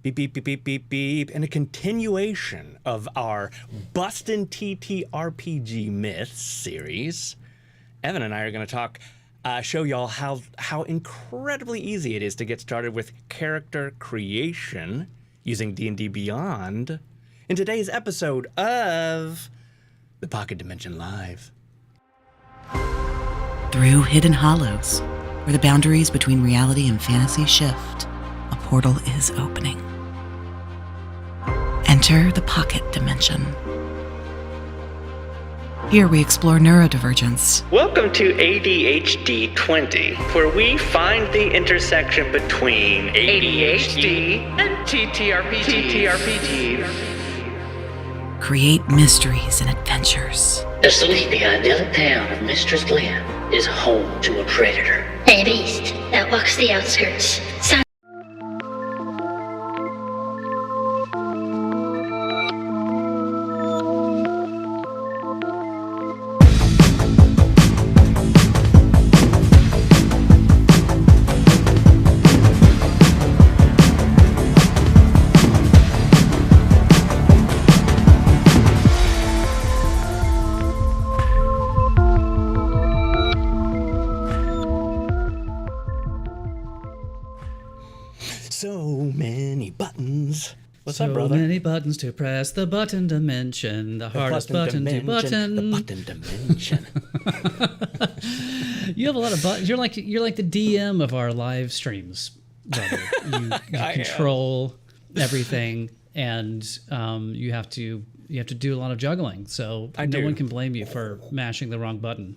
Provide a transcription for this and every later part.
Beep, beep, beep, beep, beep, beep. And a continuation of our Bustin' TTRPG Myths series. Evan and I are going to show y'all how incredibly easy it is to get started with character creation using D&D Beyond in today's episode of The Pocket Dimension Live. Through hidden hollows, where the boundaries between reality and fantasy shift, a portal is opening. Enter the Pocket Dimension. Here we explore neurodivergence. Welcome to ADHD 20, where we find the intersection between ADHD and TTRPG. Create mysteries and adventures. The sleepy, idyllic town of Mistress Glen is home to a predator. A beast that walks the outskirts. So many buttons. What's up, brother? So many buttons to press. The button dimension. The hardest button to button. The button dimension. You have a lot of buttons. You're like the DM of our live streams, brother. You control everything, and you have to do a lot of juggling. So no one can blame you for mashing the wrong button.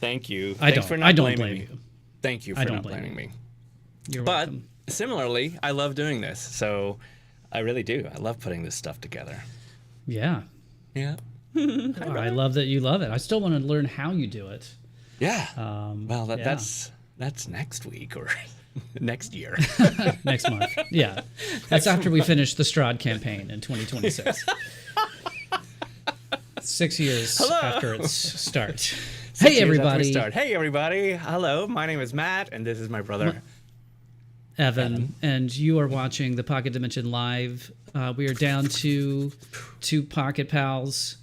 Thank you. I Thanks for not don't. I don't blaming blame me. you. Thank you for not blaming me. You're But welcome. similarly, I love doing this. So I really do. I love putting this stuff together. Yeah. Yeah. I love that you love it. I still want to learn how you do it. Yeah. Well, yeah. that's next week or next year. Next month. Yeah. That's after we finish the Strahd campaign in 2026. 6 years after its start. Hey, everybody. Hey, everybody. Hello. My name is Matt, and this is my brother, Evan. And you are watching the Pocket Dimension Live. We are down to two Pocket Pals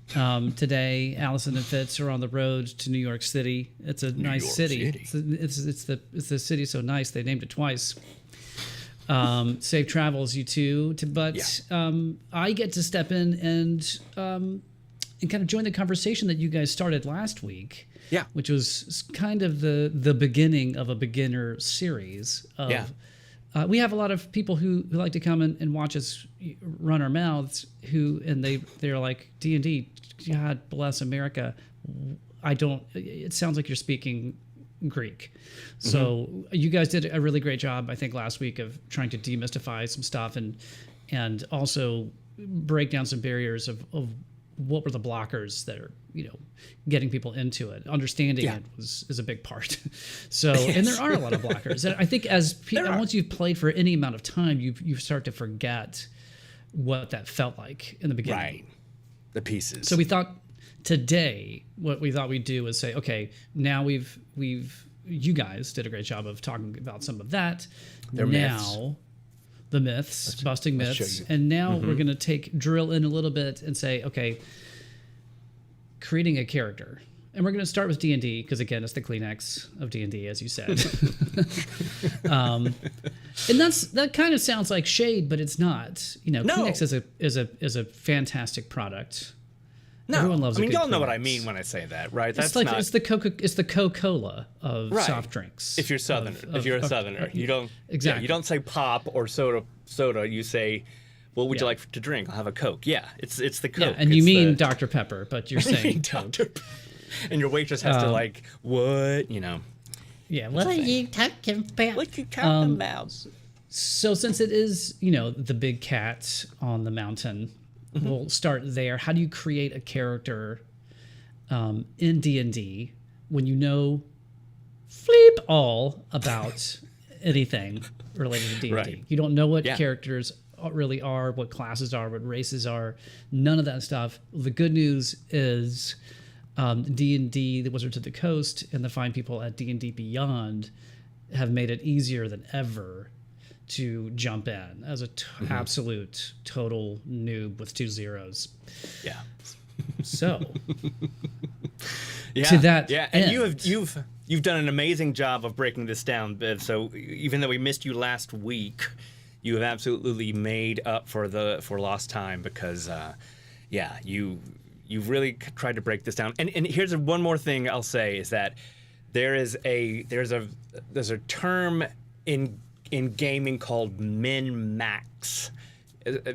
today. Allison and Fitz are on the road to New York City. It's a nice city. It's the city so nice they named it twice. Safe travels, you two. I get to step in and kind of join the conversation that you guys started last week. Yeah. Which was kind of the beginning of a beginner series. We have a lot of people who like to come and watch us run our mouths. They're like, D&D, God bless America. It sounds like you're speaking Greek. So you guys did a really great job, I think, last week of trying to demystify some stuff and also break down some barriers of what were the blockers that are, getting people into it. Understanding it is a big part. So, and there are a lot of blockers. And I think once you've played for any amount of time, you start to forget what that felt like in the beginning. Right. The pieces. So we thought today, what we thought we'd do is say, okay, now you guys did a great job of talking about some of that. Myths. The myths, busting myths. And now we're going to drill in a little bit and say, okay, creating a character. And we're going to start with D&D because, again, it's the Kleenex of D&D, as you said. And that kind of sounds like shade, but it's not. No. Kleenex is a fantastic product. No, Everyone loves y'all know what I Kleenex. mean when I say that, right? It's the Coca-Cola of soft drinks. If you're Southerner, a Southerner, you don't exactly. You don't say pop or soda. You say, "What would you like to drink?" I'll have a Coke. Yeah, it's the Coke. Yeah, and you mean Dr. Pepper, but you're saying Dr. And your waitress has to what Yeah, what are you talking about? What you talking about? So since it is the big cat on the mountain. We'll start there. How do you create a character in D&D when you know flip all about anything related to D&D? Right. You don't know what characters really are, what classes are, what races are, none of that stuff. The good news is D&D, the Wizards of the Coast, and the fine people at D&D Beyond have made it easier than ever to jump in as a absolute total noob with 2 zeros. Yeah. So Yeah. to that Yeah, and end, you've done an amazing job of breaking this down, Biv. So even though we missed you last week, you have absolutely made up for lost time because, you've really tried to break this down. And here's one more thing I'll say is that there's a term in gaming called min-max.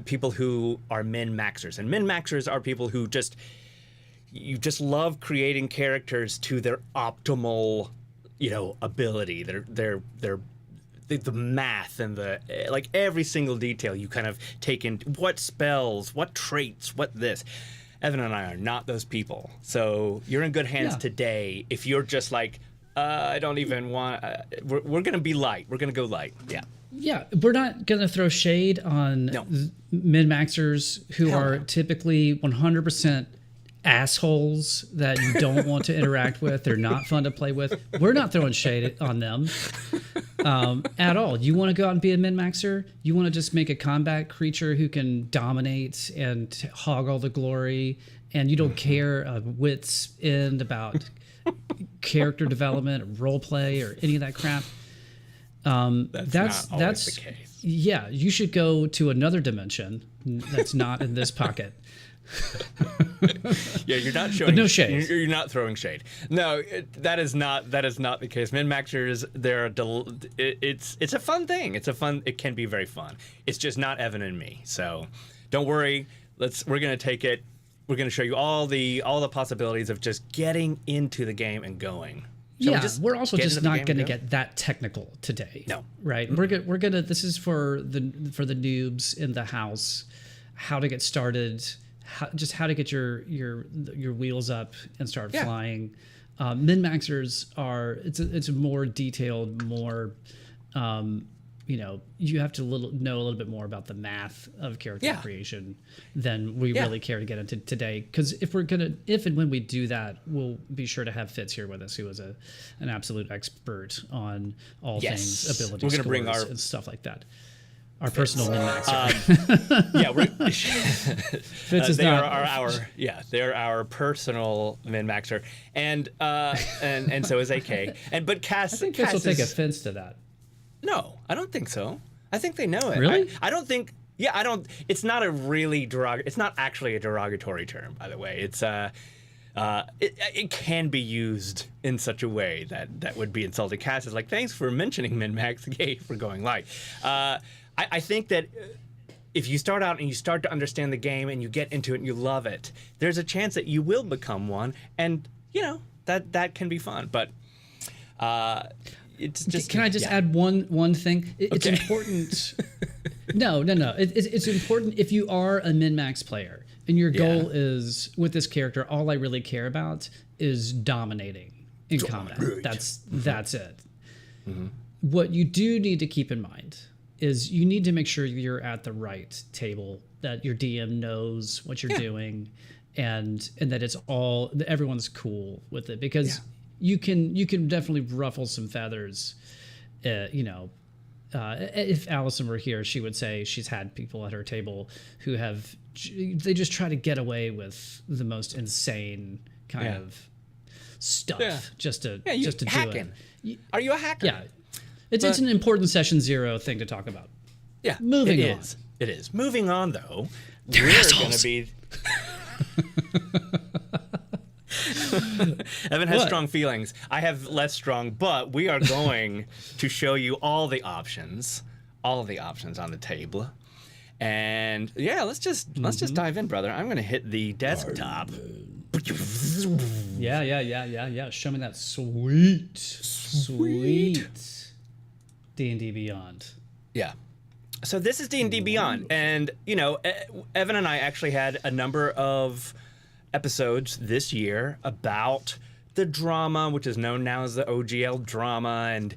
People who are min-maxers, and min-maxers are people who just love creating characters to their optimal, ability. The math and the like every single detail you kind of take in what spells, what traits, what this. Evan and I are not those people, so you're in good hands today. If you're just like, I don't even want. We're gonna be light. We're gonna go light. Yeah. Yeah, we're not going to throw shade on min-maxers who are typically 100% assholes that you don't want to interact with. They're not fun to play with. We're not throwing shade on them at all. You want to go out and be a min-maxer? You want to just make a combat creature who can dominate and hog all the glory, and you don't care a wit's end about character development or role play or any of that crap. That's the case. Yeah, you should go to another dimension that's not in this pocket. Yeah, you're not showing. But no shade. You're not throwing shade. No, that is not the case. Min-maxers, it's a fun thing. It can be very fun. It's just not Evan and me. So don't worry. We're gonna take it. We're gonna show you all the possibilities of just getting into the game and going. We're also just not going to get that technical today. No, right? Mm-hmm. We're gonna. This is for the noobs in the house. How to get started. How to get your wheels up and start flying. Min-maxers are. It's a more detailed, more. You have to know a little bit more about the math of character creation than we really care to get into today. Because if and when we do that, we'll be sure to have Fitz here with us, who is an absolute expert on all things ability. We're going to bring our and stuff like that. Our personal min-maxer. Fitz is they're our personal min-maxer, and so is AK. But Cass, I think Fitz will take offense to that. No, I don't think so. I think they know it. Really? I don't think. Yeah, I don't. It's not a really It's not actually a derogatory term, by the way. It's it can be used in such a way that would be insulting. Cass is like, thanks for mentioning min-max, yay for going light. I think that if you start out and you start to understand the game and you get into it and you love it, there's a chance that you will become one, and that can be fun. But it's just. Can I just add one thing? It's important. No. It's important if you are a min-max player and your goal is with this character. All I really care about is dominating in combat. That's it. Mm-hmm. What you do need to keep in mind is you need to make sure you're at the right table, that your DM knows what you're doing, and that everyone's cool with it, because you can definitely ruffle some feathers. If Allison were here, she would say she's had people at her table who they just try to get away with the most insane kind of stuff just to do it. Are you a hacker? Yeah. It's an important session 0 thing to talk about. Yeah. Moving on. It is. Moving on, though. They're assholes. Be... Evan has strong feelings. I have less strong, but we are going to show you all the options on the table. And let's just dive in, brother. I'm going to hit the desktop. Yeah. Show me that sweet D&D Beyond. Yeah. So this is D&D Beyond, and Evan and I actually had a number of episodes this year about the drama, which is known now as the OGL drama, and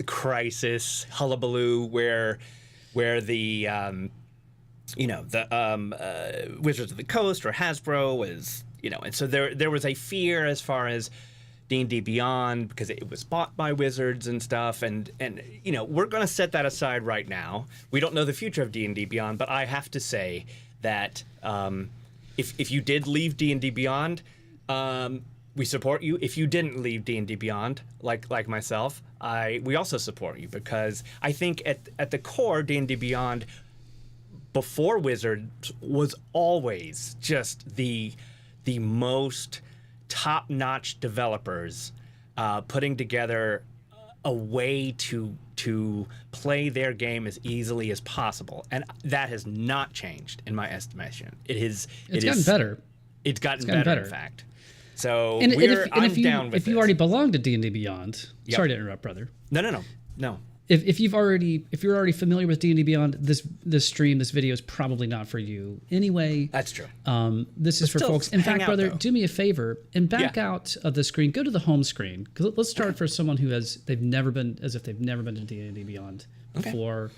Crisis, Hullabaloo, where the Wizards of the Coast or Hasbro was, and so there was a fear as far as D&D Beyond because it was bought by Wizards and stuff, and you know, we're going to set that aside right now. We don't know the future of D&D Beyond, but I have to say that if you did leave D&D Beyond, we support you. If you didn't leave D&D Beyond, like myself, we also support you, because I think at the core, D&D Beyond before Wizards was always just the most top-notch developers putting together a way to play their game as easily as possible, and that has not changed in my estimation. It's gotten better. It's gotten better, in fact. So And I'm down with if you this. already belong to D&D Beyond, Yep. sorry to interrupt, brother. No. If you're already familiar with D&D Beyond, this stream, this video is probably not for you anyway. That's true. This is for still, folks. In hang fact, out, brother, though. do me a favor and back Yeah. out of the screen. Go to the home screen, because let's start for someone who they've never been to D&D Beyond before,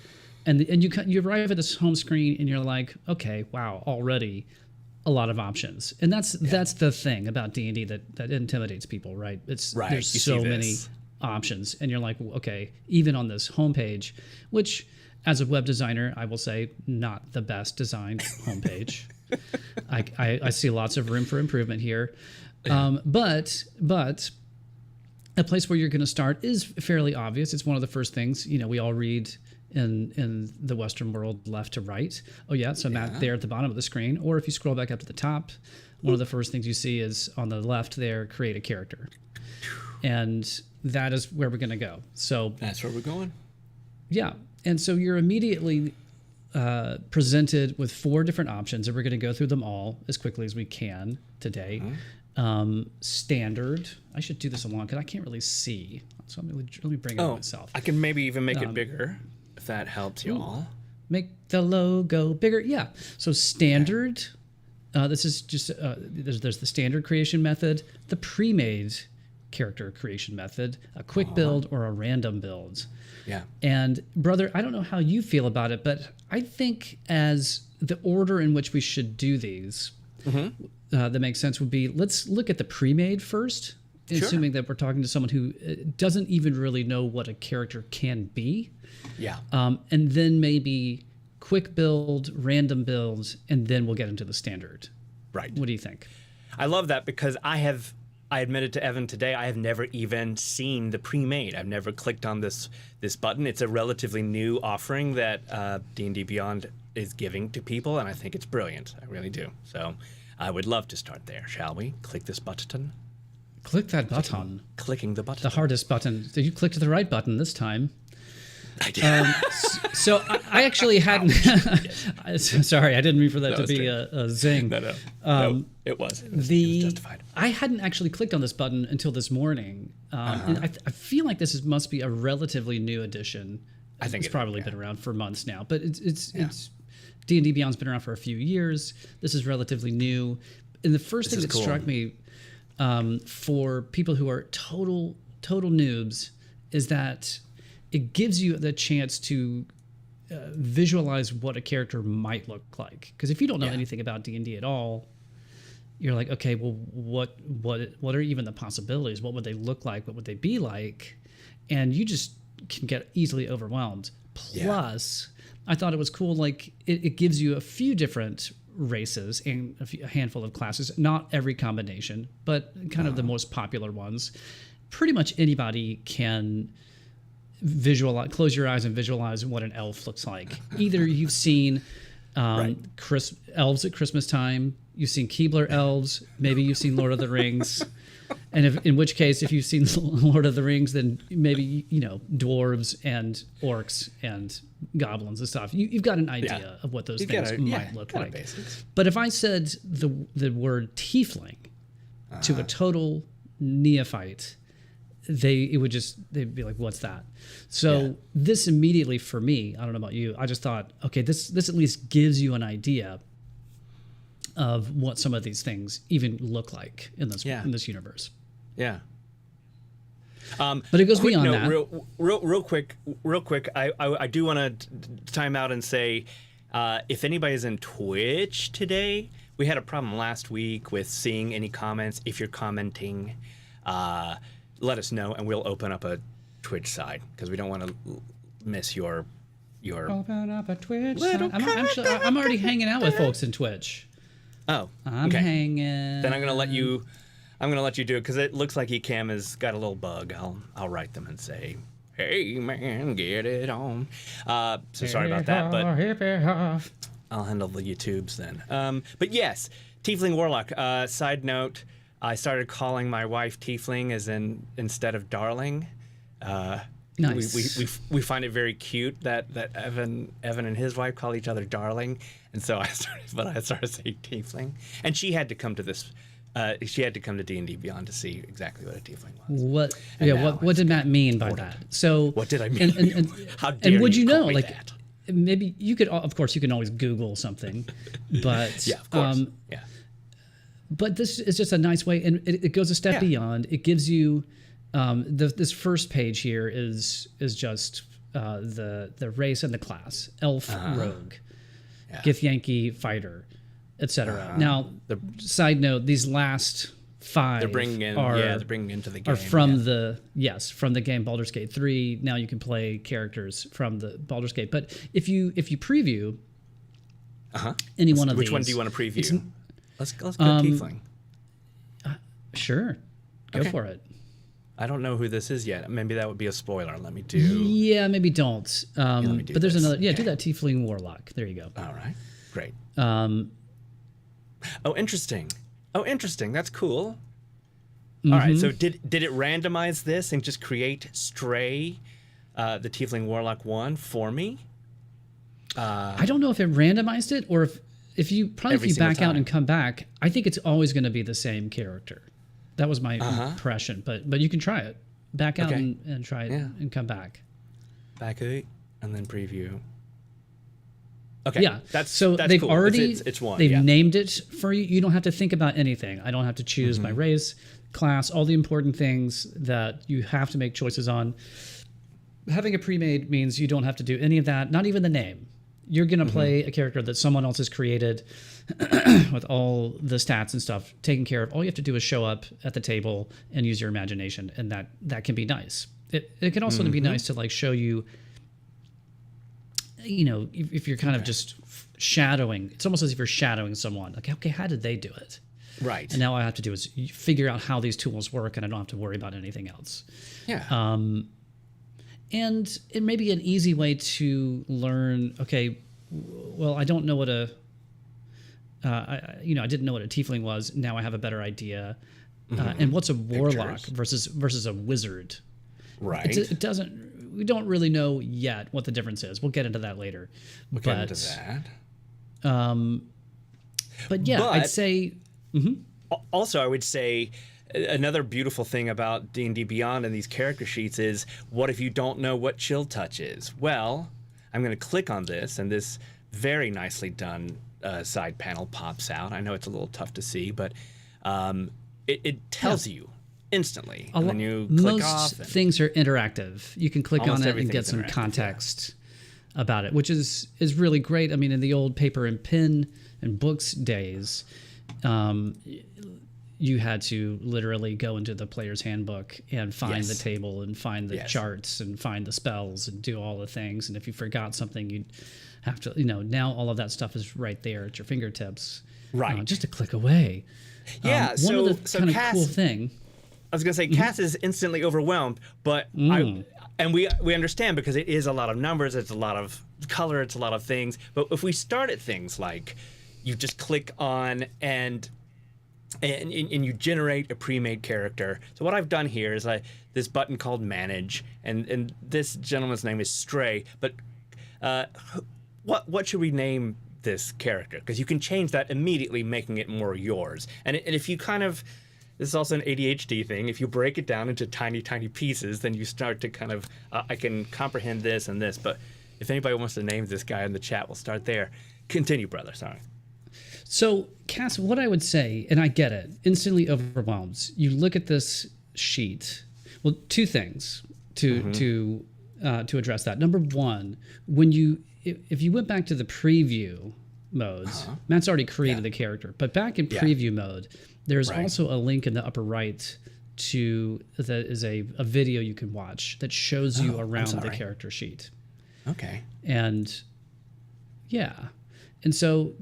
and you arrive at this home screen and you're like, okay, wow, already a lot of options, and that's the thing about D&D that intimidates people, right? There's You so see many this. options, and you're like, okay, even on this homepage, which as a web designer, I will say, not the best designed homepage. I see lots of room for improvement here. But a place where you're going to start is fairly obvious. It's one of the first things, we all read in the Western world, left to right. Oh yeah, so Matt there at the bottom of the screen, or if you scroll back up to the top, one of the first things you see is on the left there, create a character. And that is where we're going to go. So That's where we're going. yeah, and so you're immediately presented with 4 different options, and we're going to go through them all as quickly as we can today. Standard. I should do this along because I can't really see. So let me bring it up myself. I can maybe even make it bigger if that helps you all. Make the logo bigger. Yeah. So standard. This is just there's the standard creation method, the pre-made character creation method, a quick build, or a random build. Yeah. And brother, I don't know how you feel about it, but I think as the order in which we should do these, that makes sense, would be, let's look at the pre-made first, assuming that we're talking to someone who doesn't even really know what a character can be. Yeah. And then maybe quick build, random builds, and then we'll get into the standard. Right. What do you think? I love that, because I admitted to Evan today, I have never even seen the pre-made. I've never clicked on this button. It's a relatively new offering that D&D Beyond is giving to people, and I think it's brilliant. I really do. So I would love to start there. Shall we? Click this button. Click that button. Clicking the button. The hardest button. Did you click to the right button this time? I did. So I actually hadn't. Sorry, I didn't mean for that to was be true. a zing. No, it was. It was justified. I hadn't actually clicked on this button until this morning, and I feel like this must be a relatively new addition. I think it's probably been around for months now, but it's D&D Beyond's been around for a few years. This is relatively new, and the first thing that struck me for people who are total noobs is that it gives you the chance to visualize what a character might look like. Because if you don't know anything about D&D at all, you're like, okay, well, what are even the possibilities? What would they look like? What would they be like? And you just can get easily overwhelmed. Plus, I thought it was cool. Like it gives you a few different races and a handful of classes. Not every combination, but kind of the most popular ones. Pretty much anybody can close your eyes and visualize what an elf looks like. Either you've seen elves at Christmas time, you've seen Keebler elves, maybe you've seen Lord of the Rings, and in which case, if you've seen Lord of the Rings, then maybe dwarves and orcs and goblins and stuff. You've got an idea of what those things might look like. Basics. But if I said the word tiefling to a total neophyte, they'd be like, what's that? So this immediately, for me, I don't know about you, I just thought, okay, this at least gives you an idea of what some of these things even look like in this universe. Yeah. But it goes beyond that. Real quick, I do want to time out and say, if anybody's in Twitch today, we had a problem last week with seeing any comments. If you're commenting, let us know, and we'll open up a Twitch side because we don't want to miss your. Open up a Twitch side. I'm already hanging out with folks in Twitch. Oh, I'm okay. hanging. Then I'm gonna let you do it because it looks like Ecamm has got a little bug. I'll write them and say, "Hey man, get it on." So sorry about that, but I'll handle the YouTubes then. But yes, Tiefling Warlock. Side note: I started calling my wife Tiefling instead of Darling. Nice. We find it very cute that Evan and his wife call each other Darling, and so I started saying Tiefling, and she had to come to this. She had to come to D&D Beyond to see exactly what a Tiefling was. What did Matt mean by that? So what did I mean? And how dare and would you know, call me like, that? maybe you could, of course, you can always Google something, but yeah, of course, yeah. But this is just a nice way, and it goes a step beyond. It gives you. This first page here is just the race and the class: elf, rogue, Githyanki, fighter, etc. Now, side note: these last 5 they're bringing into the game are from from the game Baldur's Gate 3. Now you can play characters from the Baldur's Gate. But if you preview any one of which these, one do you want to preview? Let's go Tiefling. Sure, go for it. I don't know who this is yet. Maybe that would be a spoiler. Let me do. Yeah, maybe don't. let me do but there's this. another. Yeah, do that Tiefling Warlock. There you go. All right, great. Oh, interesting. That's cool. All right. So did it randomize this and just create Stray, the Tiefling Warlock 1 for me? I don't know if it randomized it or if you back out and come back. I think it's always going to be the same character. That was my impression, but you can try it. Back out and try it and come back. Back out and then preview. Okay. Yeah. That's they've cool. already it's one. They've named it for you. You don't have to think about anything. I don't have to choose my race, class, all the important things that you have to make choices on. Having a pre-made means you don't have to do any of that. Not even the name. You're gonna play a character that someone else has created with all the stats and stuff taken care of. All you have to do is show up at the table and use your imagination, and that can be nice. It can also be nice to like show you, if you're kind of just shadowing. It's almost as if you're shadowing someone. Like, okay, how did they do it? Right. And now all I have to do is figure out how these tools work, and I don't have to worry about anything else. Yeah. And it may be an easy way to learn. Okay, well, I don't know what I didn't know what a tiefling was. Now I have a better idea. And what's a warlock versus a wizard? Right. It doesn't. We don't really know yet what the difference is. We'll get into that later. We'll get into that. But yeah, I'd say. Also, I would say another beautiful thing about D&D Beyond and these character sheets is, what if you don't know what Chill Touch is? Well, I'm going to click on this, and this very nicely done side panel pops out. I know it's a little tough to see, but it tells you instantly. And then you click off. Most things are interactive. You can click on it and get some context about it, which is really great. I mean, in the old paper and pen and books days, you had to literally go into the player's handbook and find the table and find the charts and find the spells and do all the things. And if you forgot something, you'd have to, now all of that stuff is right there at your fingertips. Right. Just a click away. Yeah. One of the kind of cool thing. I was going to say, Cass is instantly overwhelmed, but we understand because it is a lot of numbers, it's a lot of color, it's a lot of things. But if we start at things like you just click on and you generate a pre-made character. So what I've done here is this button called Manage, and this gentleman's name is Stray. But what should we name this character? Because you can change that immediately, making it more yours. And if you kind of, this is also an ADHD thing. If you break it down into tiny, tiny pieces, then you start to kind of, I can comprehend this and this. But if anybody wants to name this guy in the chat, we'll start there. Continue, brother. Sorry. So, Cass, what I would say, and I get it, instantly overwhelms. You look at this sheet. Well, two things to address that. Number one, if you went back to the preview modes, Matt's already created the character, but back in preview mode, there's also a link in the upper right that is a video you can watch that shows you around the character sheet. Okay. And yeah. And so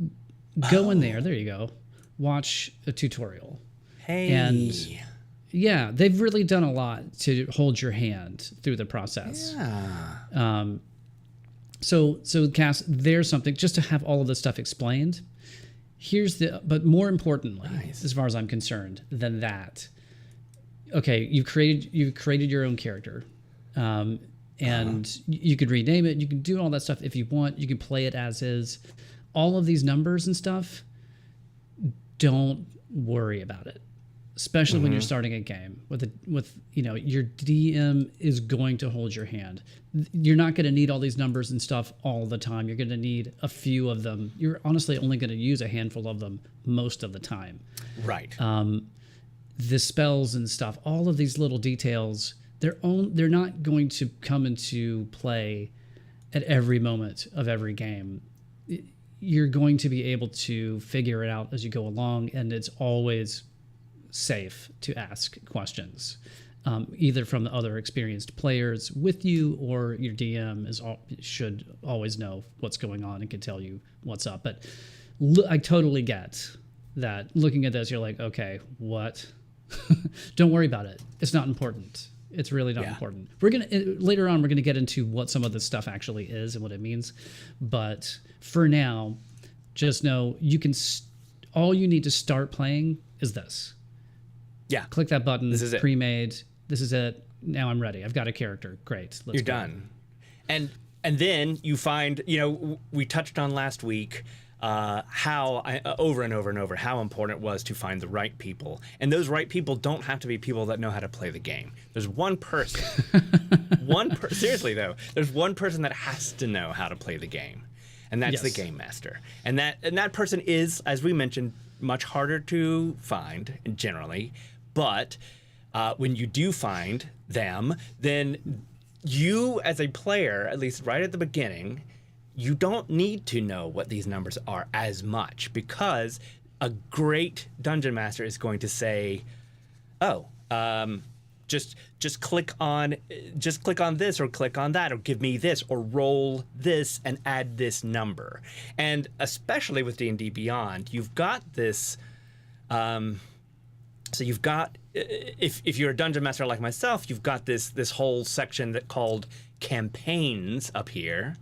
go in there you go. Watch a tutorial. Hey. And yeah, they've really done a lot to hold your hand through the process. Yeah. So Cass, there's something just to have all of this stuff explained. But more importantly, as far as I'm concerned, than that, okay, you've created your own character, and you could rename it. You can do all that stuff if you want. You can play it as is. All of these numbers and stuff, don't worry about it, especially when you're starting a game with your DM is going to hold your hand. You're not going to need all these numbers and stuff all the time. You're going to need a few of them. You're honestly only going to use a handful of them most of the time. Right. The spells and stuff, all of these little details, they're not going to come into play at every moment of every game. You're going to be able to figure it out as you go along, and it's always safe to ask questions, either from the other experienced players with you, or your DM should always know what's going on and can tell you what's up. But I totally get that. Looking at this, you're like, okay, what? Don't worry about it. It's not important. It's really not important. Later on, we're gonna get into what some of this stuff actually is and what it means. But for now, just know all you need to start playing is this. Yeah. Click that button. This is it. Pre-made. This is it. Now I'm ready. I've got a character. Great. You're done. And then you find, we touched on last week how over and over and over how important it was to find the right people. And those right people don't have to be people that know how to play the game. There's one person. Seriously though, there's one person that has to know how to play the game, and that's the game master. And that person is, as we mentioned, much harder to find generally, but when you do find them, then you as a player, at least right at the beginning, you don't need to know what these numbers are as much, because a great dungeon master is going to say, just click on this, or click on that, or give me this, or roll this and add this number. And especially with D&D Beyond, you've got this. So you've got, if you're a dungeon master like myself, you've got this whole section called campaigns up here.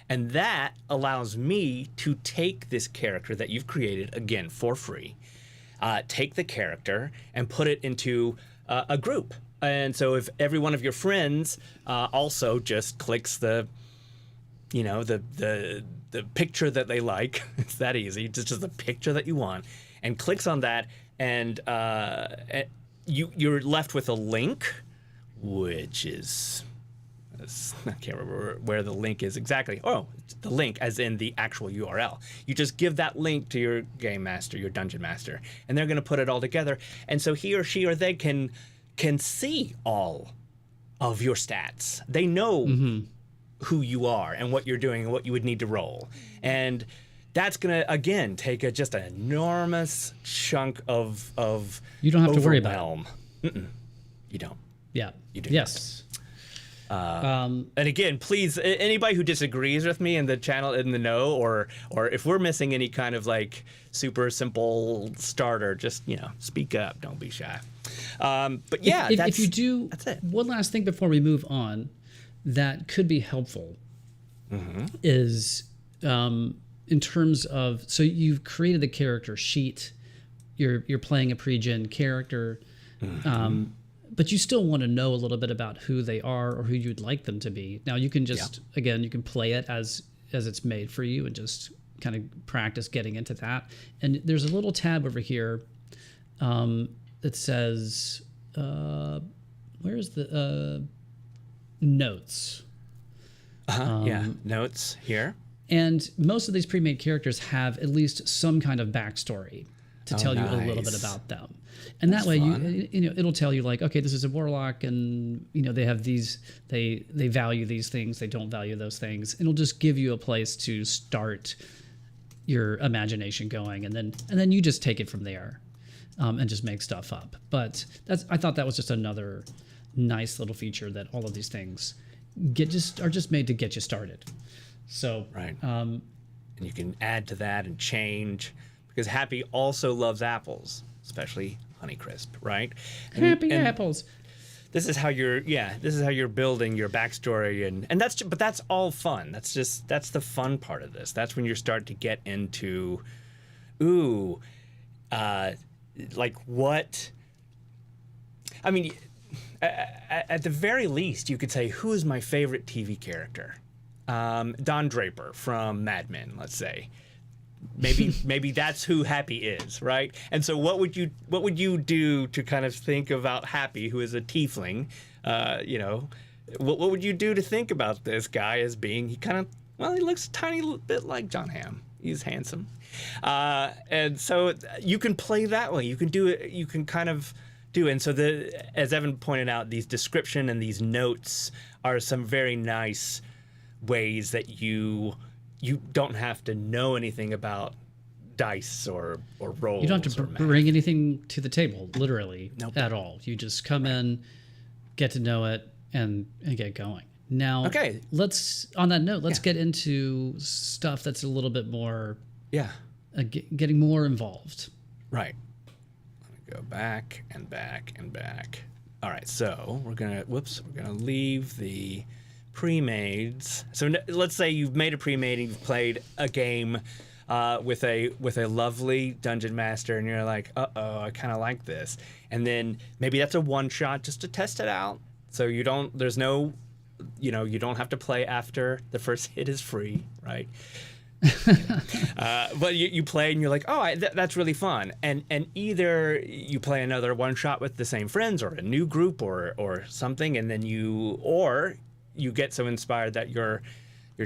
And that allows me to take this character that you've created, again, for free, take the character and put it into a group. And so if every one of your friends also just clicks the picture that they like, it's that easy, just the picture that you want, and clicks on that, and you're left with a link, which is... I can't remember where the link is exactly. Oh, the link as in the actual URL. You just give that link to your game master, your dungeon master, and they're going to put it all together. And so he or she or they can see all of your stats. They know who you are and what you're doing and what you would need to roll. And that's going to, again, take just an enormous chunk of you don't have to worry about it. You don't. Yeah. You do. Yes. And again, please, anybody who disagrees with me in the channel, in the know, or if we're missing any kind of like super simple starter, just speak up. Don't be shy. But yeah, if you do, that's it. One last thing before we move on, that could be helpful, is in terms of, so you've created the character sheet, you're playing a pre-gen character. But you still want to know a little bit about who they are or who you'd like them to be. Now you can just, again, you can play it as it's made for you and just kind of practice getting into that. And there's a little tab over here that says, where's the notes? Notes here. And most of these pre-made characters have at least some kind of backstory to tell you a little bit about them. And that way, it'll tell you like, okay, this is a warlock, and they have these, they value these things, they don't value those things. It'll just give you a place to start your imagination going, and then you just take it from there. and just make stuff up. But I thought that was just another nice little feature that all of these things are just made to get you started. So right. And you can add to that and change, because Happy also loves apples, especially Honeycrisp, right? And apples. This is how you're building your backstory, and that's all fun. That's the fun part of this. That's when you start to get into, like what. I mean, at the very least, you could say, who is my favorite TV character? Don Draper from Mad Men, let's say. Maybe that's who Happy is, right? And so what would you do to kind of think about Happy, who is a tiefling? What would you do to think about this guy as being, he looks a tiny bit like John Hamm. He's handsome. And so you can play that way. You can do it. You can kind of do it. And so as Evan pointed out, these description and these notes are some very nice ways that you don't have to know anything about dice or rolls. You don't have to bring anything to the table, literally, at all. You just come in, get to know it, and get going. Now, let's get into stuff that's a little bit more, getting more involved. Right. Let me go back and back and back. All right, so we're gonna leave the pre-mades. So let's say you've made a pre-made and you've played a game with a lovely dungeon master, and you're like, I kind of like this. And then maybe that's a one shot just to test it out. So you don't have to play after the first hit is free, right? But you play and you're like, that's really fun. And either you play another one shot with the same friends or a new group or something, and then you get so inspired that your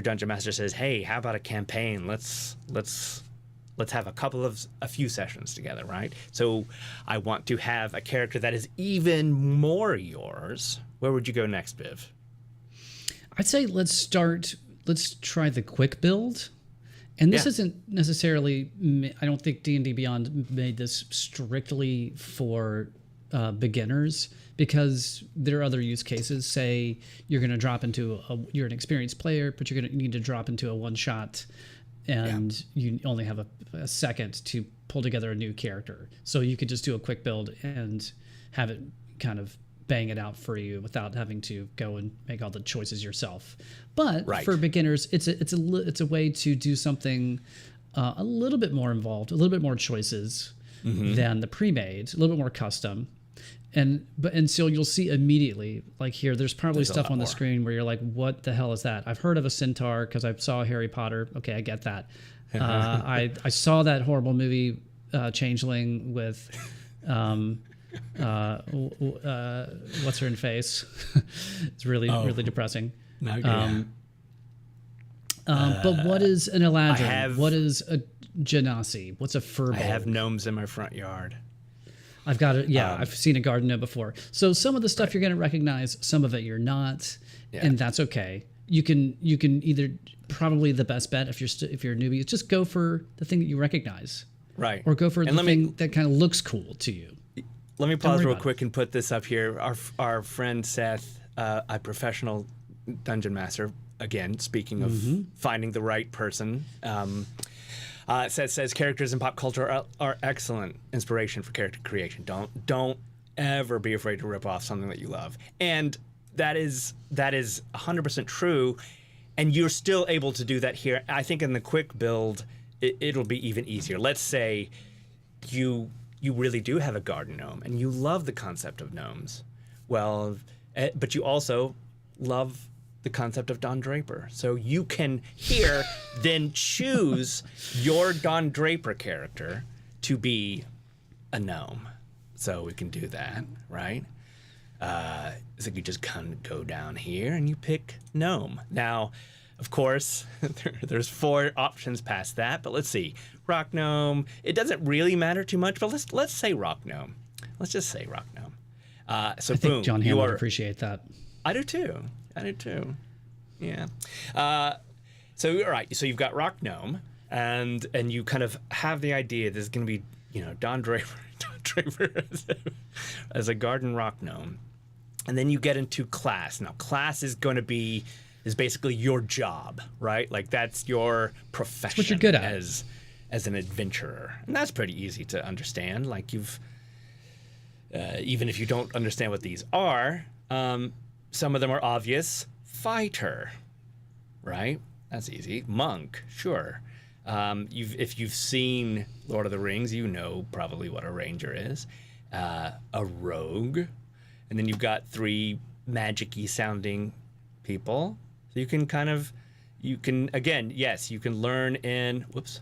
dungeon master says, "Hey, how about a campaign? Let's have a few sessions together, right?" So I want to have a character that is even more yours. Where would you go next, Biv? I'd say let's try the quick build. And this isn't necessarily, I don't think D&D Beyond made this strictly for beginners, because there are other use cases. Say you're going to drop into you're an experienced player, but you're going to need to drop into a one shot, and you only have a second to pull together a new character. So you could just do a quick build and have it kind of bang it out for you without having to go and make all the choices yourself. But for beginners, it's a way to do something a little bit more involved, a little bit more choices than the pre-made, a little bit more custom. And so you'll see immediately, like here, there's probably stuff on the screen where you're like, what the hell is that? I've heard of a centaur because I saw Harry Potter. Okay, I get that. I saw that horrible movie, Changeling, with what's her in face. It's really depressing. But what is an Eladrin? What is a Genasi? What's a Furball? I have gnomes in my front yard. I've got it. Yeah, I've seen a garden gnome before. So some of the stuff you're going to recognize, some of it you're not, and that's okay. You can either, probably the best bet if you're a newbie is just go for the thing that you recognize, right? Or go for the thing that kind of looks cool to you. Let me pause real quick and put this up here. Our friend Seth, a professional dungeon master, again, speaking of finding the right person, says characters in pop culture are excellent inspiration for character creation. Don't ever be afraid to rip off something that you love. And that is 100% true. And you're still able to do that here. I think in the quick build, it'll be even easier. Let's say you really do have a garden gnome and you love the concept of gnomes. Well, but you also love the concept of Don Draper. So you can here then choose your Don Draper character to be a gnome. So we can do that, right? So you just kind of go down here and you pick gnome. Now, of course, there's 4 options past that, but let's see. Rock gnome. It doesn't really matter too much, but let's say rock gnome. Let's just say rock gnome. So I think John Hamm would appreciate that. I do too. Yeah. So all right. So you've got rock gnome, and you kind of have the idea this is going to be Don Draper. as a Garden Rock gnome. And then you get into class. Now, class is going to be basically your job, right? Like that's your profession. What you're good at as an adventurer, and that's pretty easy to understand. Like you've even if you don't understand what these are, some of them are obvious. Fighter, right? That's easy. Monk, sure. If you've seen Lord of the Rings, you know probably what a ranger is. A rogue. And then you've got 3 magic-y sounding people. So you can again, yes, you can learn in, whoops,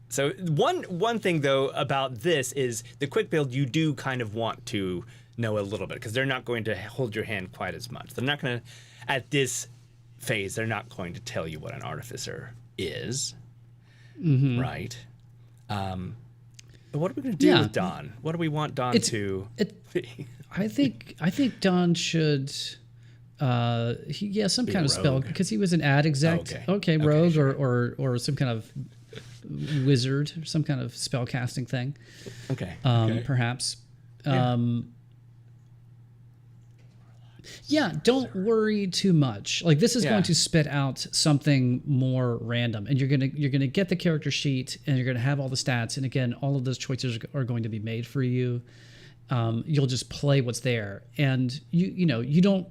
So one thing though about this is the quick build, you do kind of want to know a little bit because they're not going to hold your hand quite as much. They're not going to, at this phase, they're not going to tell you what an artificer is, right? But what are we going to do with Don? What do we want Don to be? I think Don should, some kind of spell, because he was an ad exec. Okay, rogue, sure. or some kind of wizard, or some kind of spell casting thing. Okay. Perhaps. Don't worry too much. Like this is going to spit out something more random, and you're gonna get the character sheet, and you're gonna have all the stats, and again, all of those choices are going to be made for you. You'll just play what's there, and you don't.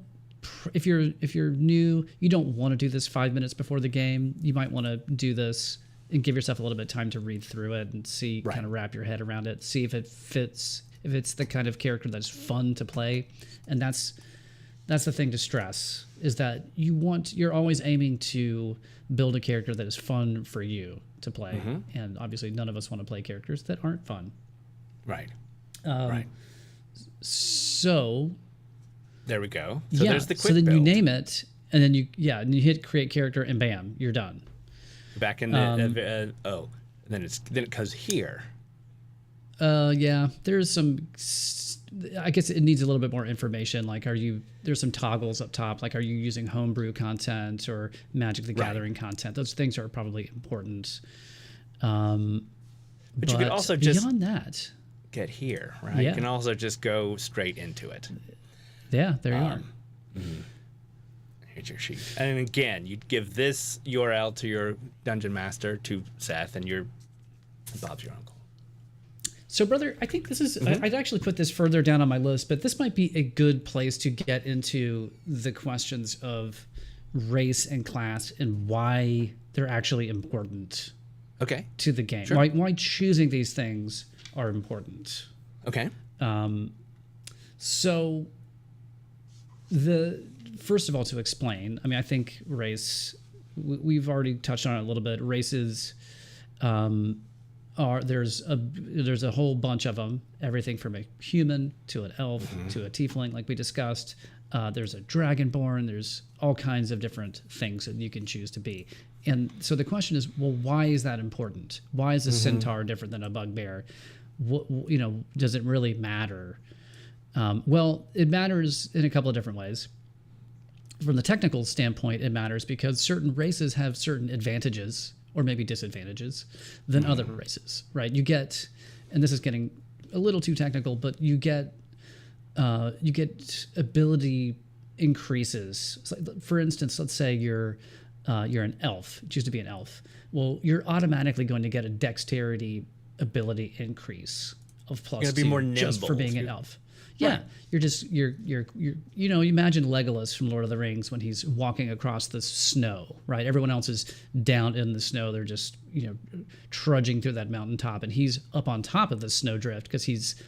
If you're new, you don't want to do this 5 minutes before the game. You might want to do this and give yourself a little bit of time to read through it and see, kind of wrap your head around it, see if it fits, if it's the kind of character that's fun to play, and that's the thing to stress, is that you're always aiming to build a character that is fun for you to play. And obviously none of us want to play characters that aren't fun. Right. So there we go. So there's the quick so then build. you name it, and then you hit create character, and bam, you're done. Back in the, then it goes here. There's some, I guess it needs a little bit more information. Like, there's some toggles up top. Like, are you using homebrew content or Magic the Gathering content? Those things are probably important. But you could also just beyond that, get here, right? You can also just go straight into it. Yeah, there you are. Here's your sheet. And again, you'd give this URL to your dungeon master, to Seth, and Bob's your uncle. So, brother, I think this is, I'd actually put this further down on my list, but this might be a good place to get into the questions of race and class and why they're actually important to the game. Sure. Why choosing these things are important. Okay. So, first of all, to explain, I mean, I think race, we've already touched on it a little bit. Races there's a whole bunch of them, everything from a human to an elf to a tiefling, like we discussed. There's a dragonborn. There's all kinds of different things that you can choose to be. And so the question is, well, why is that important? Why is a centaur different than a bugbear? Does it really matter? Well, it matters in a couple of different ways. From the technical standpoint, it matters because certain races have certain advantages or maybe disadvantages than other races, right? You get, and this is getting a little too technical, but you get ability increases. So, for instance, let's say you're an elf, choose to be an elf. Well, you're automatically going to get a dexterity ability increase of plus you're gonna be more nimble just for being an elf. Yeah, you're you imagine Legolas from Lord of the Rings when he's walking across the snow, right? Everyone else is down in the snow. They're just, trudging through that mountaintop, and he's up on top of the snowdrift because he's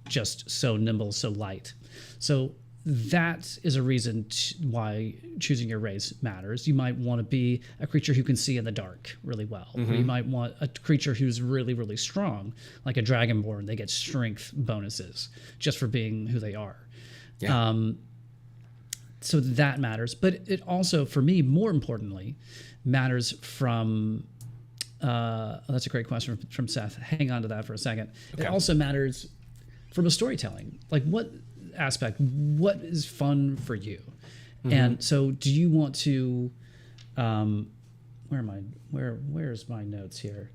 just so nimble, so light. So that is a reason why choosing your race matters. You might want to be a creature who can see in the dark really well. Or you might want a creature who's really, really strong, like a dragonborn. They get strength bonuses just for being who they are. Yeah. So that matters. But it also, for me, more importantly, matters from... that's a great question from Seth. Hang on to that for a second. Okay. It also matters from a storytelling. Like, what what is fun for you? And so do you want to where's my notes here?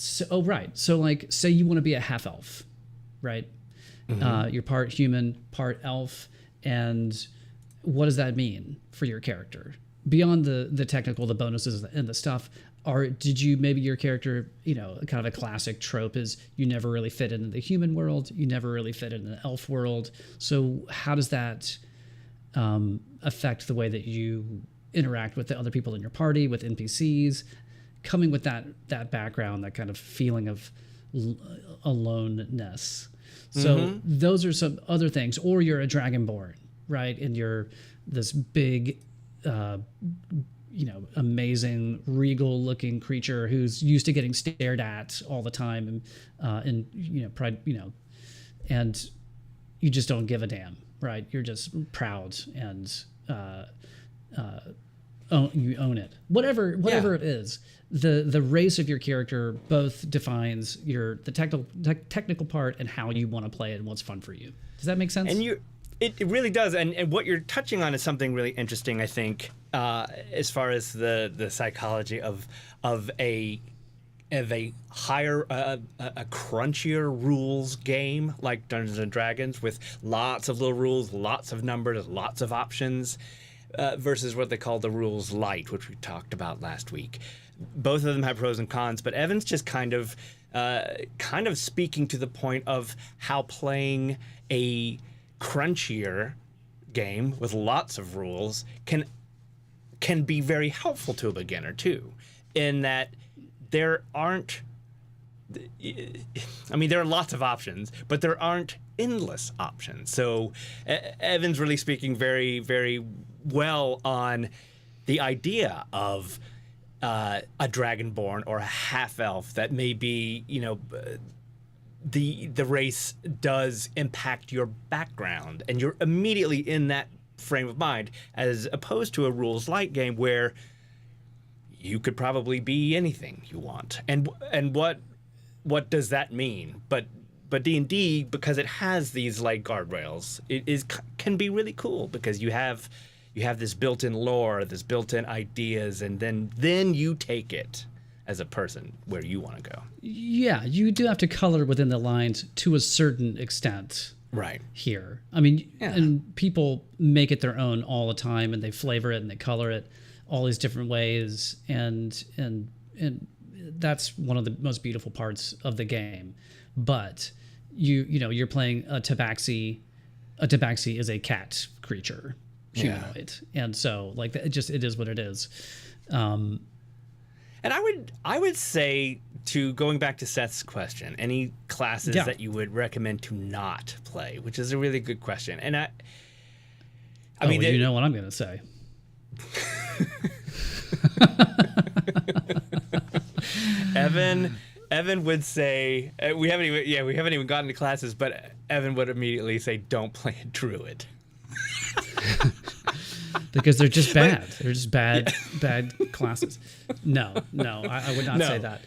So right. So like, say you want to be a half elf, right? You're part human, part elf, and what does that mean for your character beyond the technical, the bonuses and the stuff? Or did you, maybe your character, kind of a classic trope is you never really fit into the human world, you never really fit in the elf world. So how does that affect the way that you interact with the other people in your party, with NPCs, coming with that background, that kind of feeling of aloneness? So those are some other things. Or you're a dragonborn, right? And you're this big, amazing, regal-looking creature who's used to getting stared at all the time, and pride, and you just don't give a damn, right? You're just proud and you own it. Whatever it is, the race of your character both defines the technical part and how you want to play it and what's fun for you. Does that make sense? And it really does. And what you're touching on is something really interesting, I think, as far as the psychology of a higher, a crunchier rules game like Dungeons and Dragons, with lots of little rules, lots of numbers, lots of options, versus what they call the rules light, which we talked about last week. Both of them have pros and cons, but Evan's just kind of speaking to the point of how playing a crunchier game with lots of rules can be very helpful to a beginner too, in that there aren't, there are lots of options, but there aren't endless options. So Evan's really speaking very, very well on the idea of a dragonborn or a half elf that may be, the race does impact your background, and you're immediately in that frame of mind, as opposed to a rules light game where you could probably be anything you want. And what does that mean? But D&D, because it has these like guardrails, can be really cool, because you have this built-in lore, this built-in ideas, and then you take it as a person where you want to go. Yeah, you do have to color within the lines to a certain extent. Right. Here. And people make it their own all the time, and they flavor it and they color it all these different ways, and that's one of the most beautiful parts of the game. But you're playing a tabaxi. A tabaxi is a cat creature, humanoid, and so like it is what it is. And I would say, to going back to Seth's question, any classes that you would recommend to not play, which is a really good question. And I mean, you know what I'm going to say. Evan would say, we haven't even gotten to classes, but Evan would immediately say, don't play a druid. Because they're just bad. They're just bad classes. No, I would not say that.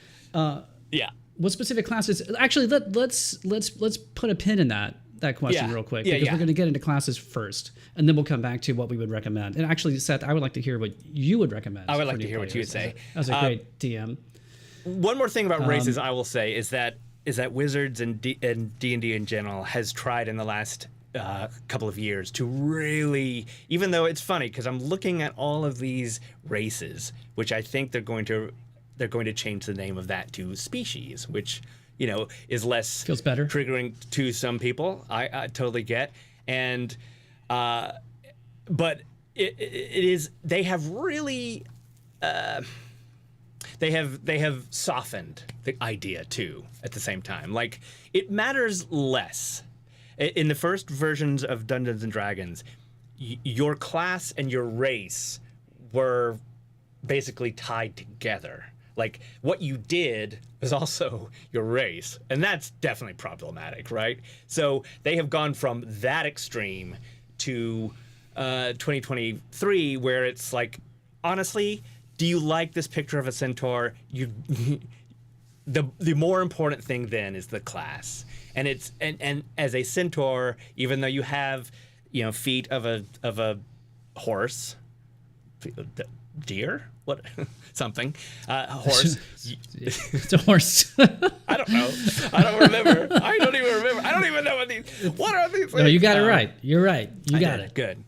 What specific classes? Actually, let's put a pin in that question real quick, because we're going to get into classes first, and then we'll come back to what we would recommend. And actually, Seth, I would like to hear what you would recommend. I would like to hear what you would say. As a great DM. One more thing about races I will say is that Wizards and D&D in general has tried in the last couple of years to really, even though it's funny because I'm looking at all of these races, which I think they're going to change the name of that to species, which is less feels better, triggering to some people. I totally get, and but it is, they have really they have softened the idea too at the same time. Like, it matters less. In the first versions of Dungeons and Dragons, your class and your race were basically tied together. Like, what you did was also your race, and that's definitely problematic, right? So they have gone from that extreme to 2023, where it's like, honestly, do you like this picture of a centaur? The more important thing then is the class. And it's and as a centaur, even though you have feet of a horse, deer? What? Something. Horse. It's a horse. I don't know. I don't remember. I don't even remember. I don't even know what are these things? No, you got it right. You're right. You I got did it. Good.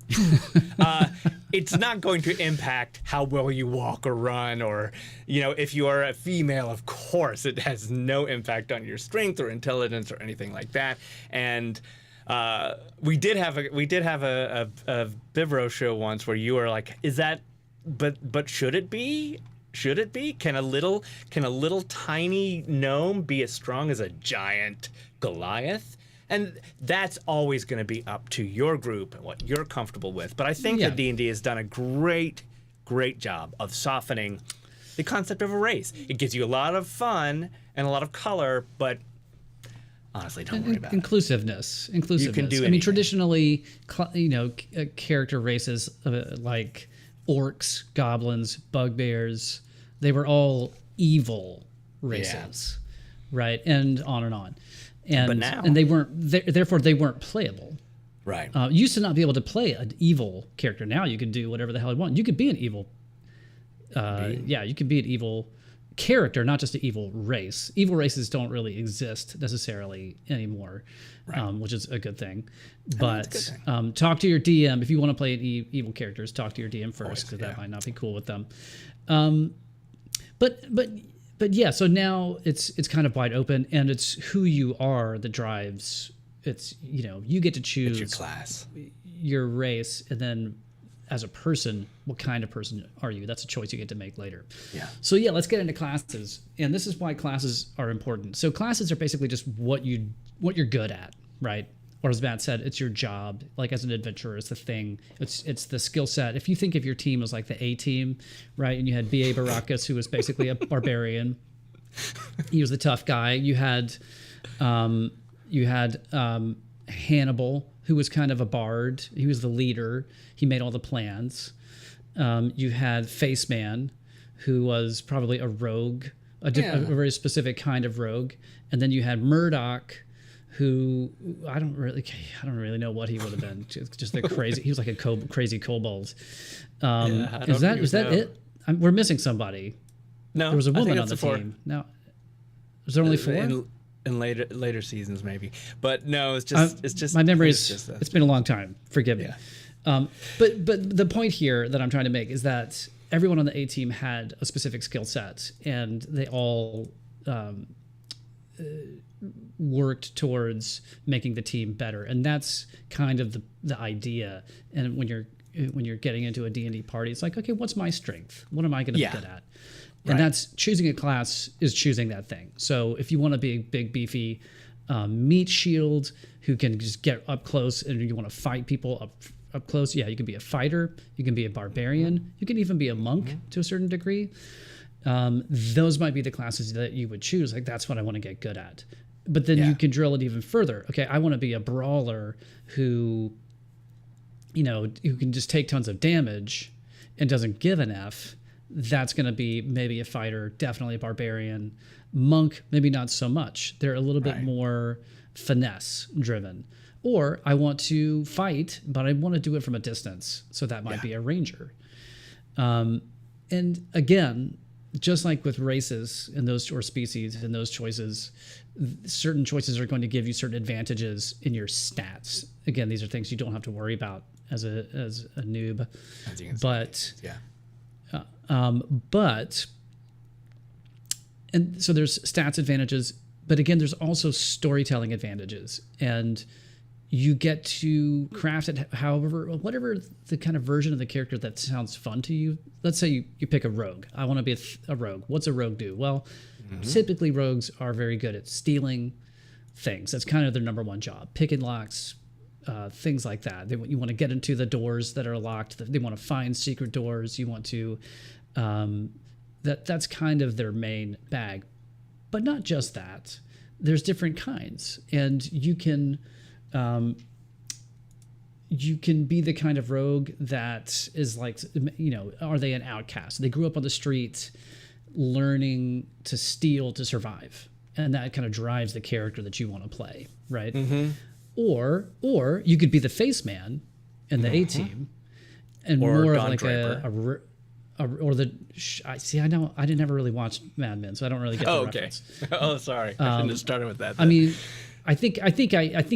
It's not going to impact how well you walk or run, or, if you are a female, of course, it has no impact on your strength or intelligence or anything like that. And we did have a Bivro show once where you were like, "Is that? But should it be? Should it be? Can a little tiny gnome be as strong as a giant Goliath?" And that's always going to be up to your group and what you're comfortable with. But I think that D&D has done a great job of softening the concept of a race. It gives you a lot of fun and a lot of color, but honestly, don't worry about Inclusiveness. You can do I mean, anything. traditionally, character races like orcs, goblins, bugbears, they were all evil races, right? And on and on. And, But now- and they weren't, therefore they weren't playable. Right. You used to not be able to play an evil character. Now you can do whatever the hell you want. You could be an evil. You can be an evil character, not just an evil race. Evil races don't really exist necessarily anymore, which is a good thing. But it's a good thing. talk to your DM if you want to play evil characters. Talk to your DM first, because that might not be cool with them. But yeah, so now it's kind of wide open, and it's who you are that drives. It's you get to choose Your class. your race, and then as a person, what kind of person are you? That's a choice you get to make later. Yeah. So yeah, let's get into classes, and this is why classes are important. So classes are basically just what you're good at, right? Or as Matt said, it's your job. Like as an adventurer, it's the thing. It's the skill set. If you think of your team as like the A team, right? And you had B.A. Baracus, who was basically a barbarian. He was the tough guy. You had Hannibal, who was kind of a bard. He was the leader. He made all the plans. You had Faceman, who was probably a rogue, a very specific kind of rogue. And then you had Murdoch, who I don't really know what he would have been. Just the crazy. He was like a crazy kobold. Is that it? We're missing somebody. No, There was a I think woman on that's the four. team. Now, was there only four? In later seasons, maybe. But no, it's just my memory it's is. just It's been a long time. Forgive me. Yeah. But the point here that I'm trying to make is that everyone on the A team had a specific skill set, and they all worked towards making the team better, and that's kind of the idea. And when you're getting into a D&D party, it's like, okay, what's my strength? What am I going to be good at? And that's choosing a class is choosing that thing. So if you want to be a big beefy meat shield who can just get up close, and you want to fight people up close, you can be a fighter, you can be a barbarian, you can even be a monk to a certain degree. Those might be the classes that you would choose. Like, that's what I want to get good at. But then you can drill it even further. Okay, I want to be a brawler who can just take tons of damage and doesn't give an F. That's going to be maybe a fighter, definitely a barbarian. Monk, maybe not so much. They're a little bit more finesse driven. Or I want to fight, but I want to do it from a distance. So that might be a ranger. And again, just like with races and those or species and those choices, certain choices are going to give you certain advantages in your stats. Again, these are things you don't have to worry about as a noob. As you can But yeah. And so there's stats advantages, but again, there's also storytelling advantages, and you get to craft it whatever the kind of version of the character that sounds fun to you. Let's say you pick a rogue. I want to be a rogue. What's a rogue do? Well, typically rogues are very good at stealing things. That's kind of their number one job. Picking locks, things like that. You want to get into the doors that are locked. They want to find secret doors. You want to that's kind of their main bag. But not just that. There's different kinds, and you can be the kind of rogue that is like, are they an outcast? They grew up on the street learning to steal to survive, and that kind of drives the character that you want to play, right? Or you could be the face man in the A team, and Or more of Don like Draper. or the I see. I know I didn't ever really watch Mad Men, so I don't really get the Oh, okay. reference. Oh, sorry. I shouldn't have started with that. I mean, I think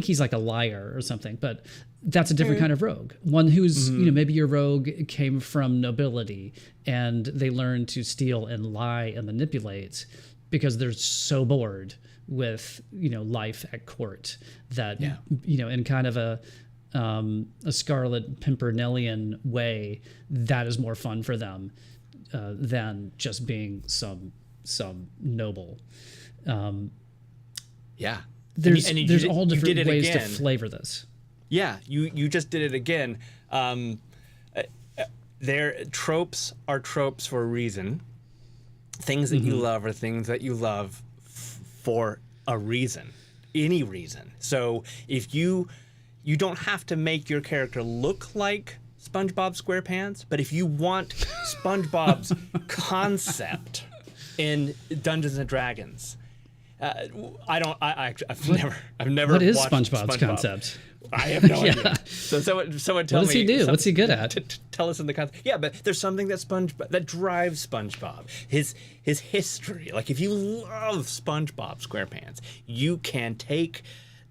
he's like a liar or something, but that's a different kind of rogue. One who's maybe your rogue came from nobility and they learn to steal and lie and manipulate because they're so bored with life at court that in kind of a Scarlet Pimpernelian way that is more fun for them than just being some noble. Yeah. There's And you there's did- all you different did it ways to again. flavor this. Yeah, you just did it again. Their tropes are tropes for a reason. Things that you love are things that you love for a reason, any reason. So if you don't have to make your character look like SpongeBob SquarePants, but if you want SpongeBob's concept in Dungeons and Dragons, I've never. What is watched SpongeBob's SpongeBob. concept? I have no idea. So someone tell me. What does he do? What's he good at? Tell us in the concept. Yeah, but there's something that drives SpongeBob. His history. Like if you love SpongeBob SquarePants, you can take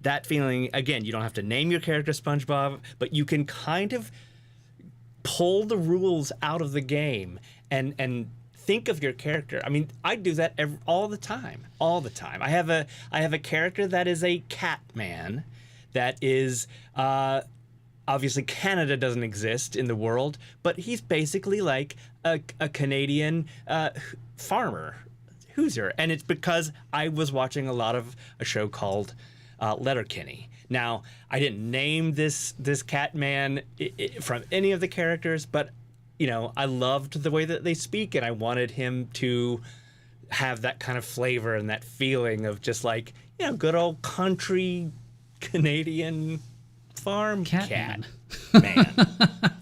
that feeling. Again, you don't have to name your character SpongeBob, but you can kind of pull the rules out of the game and think of your character. I mean, I do that all the time. I have a character that is a cat man. That is, obviously Canada doesn't exist in the world, but he's basically like a Canadian farmer, Hoosier. And it's because I was watching a lot of a show called Letterkenny. Now, I didn't name this cat man from any of the characters, but, I loved the way that they speak, and I wanted him to have that kind of flavor and that feeling of just like, good old country Canadian farm cat man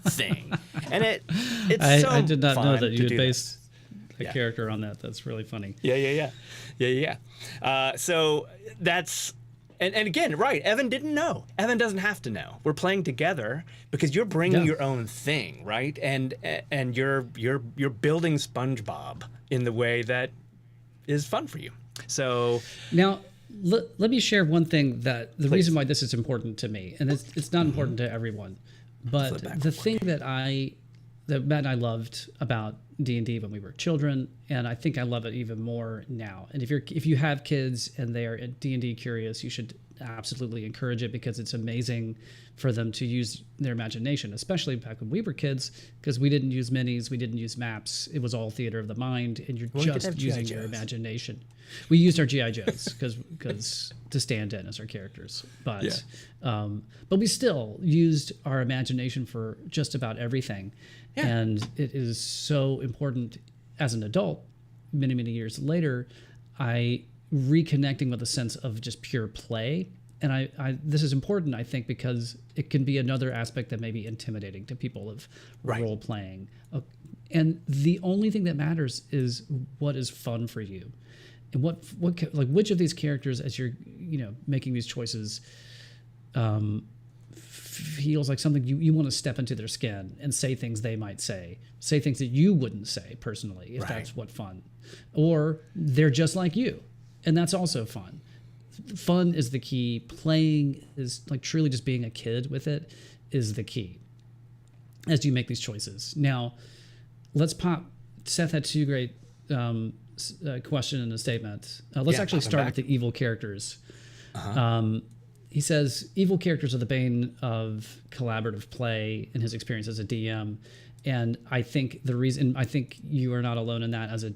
thing. And it's I did not know fun that you to would do base a Yeah. character on that. That's really funny. Yeah. So that's and again, right? Evan didn't know. Evan doesn't have to know. We're playing together because you're bringing your own thing, right? And you're building SpongeBob in the way that is fun for you. So Now, let me share one thing that the reason why this is important to me, and it's not important to everyone, but the thing that Matt and I loved about D&D when we were children, and I think I love it even more now. And if you have kids and they are D&D curious, you should absolutely encourage it because it's amazing for them to use their imagination, especially back when we were kids, because we didn't use minis, we didn't use maps. It was all theater of the mind, and you're just using your imagination. We used our GI Joes because to stand in as our characters, but we still used our imagination for just about everything, and it is so important as an adult. Many years later, I reconnecting with a sense of just pure play. And I this is important, I think, because it can be another aspect that may be intimidating to people of role playing. And the only thing that matters is what is fun for you, and what like which of these characters, as you're making these choices, feels like something you want to step into their skin and say things they might say things that you wouldn't say personally if that's what fun, or they're just like you, and that's also fun. Fun is the key. Playing is like truly just being a kid with it is the key as you make these choices. Now, let's pop. Seth had two great question and a statement. Let's actually start with the evil characters. He says evil characters are the bane of collaborative play in his experience as a DM. And I think you are not alone in that as a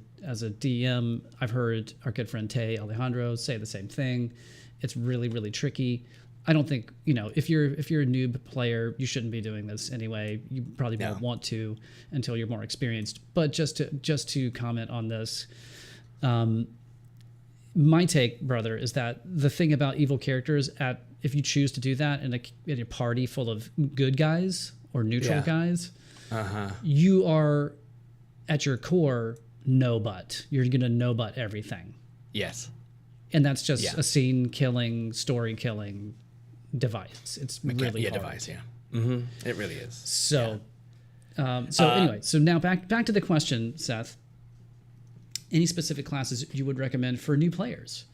DM. I've heard our good friend Tay Alejandro say the same thing. It's really, really tricky. I don't think, if you're a noob player, you shouldn't be doing this anyway. You probably won't want to until you're more experienced. But just to comment on this, my take, brother, is that the thing about evil characters, if you choose to do that in a party full of good guys or neutral guys, you are at your core no but. You're going to no but everything. Yes. And that's just a scene killing, story killing device. It's really hard. Device, yeah. Mm-hmm. It really is. So Anyway, so now back to the question, Seth. Any specific classes you would recommend for new players?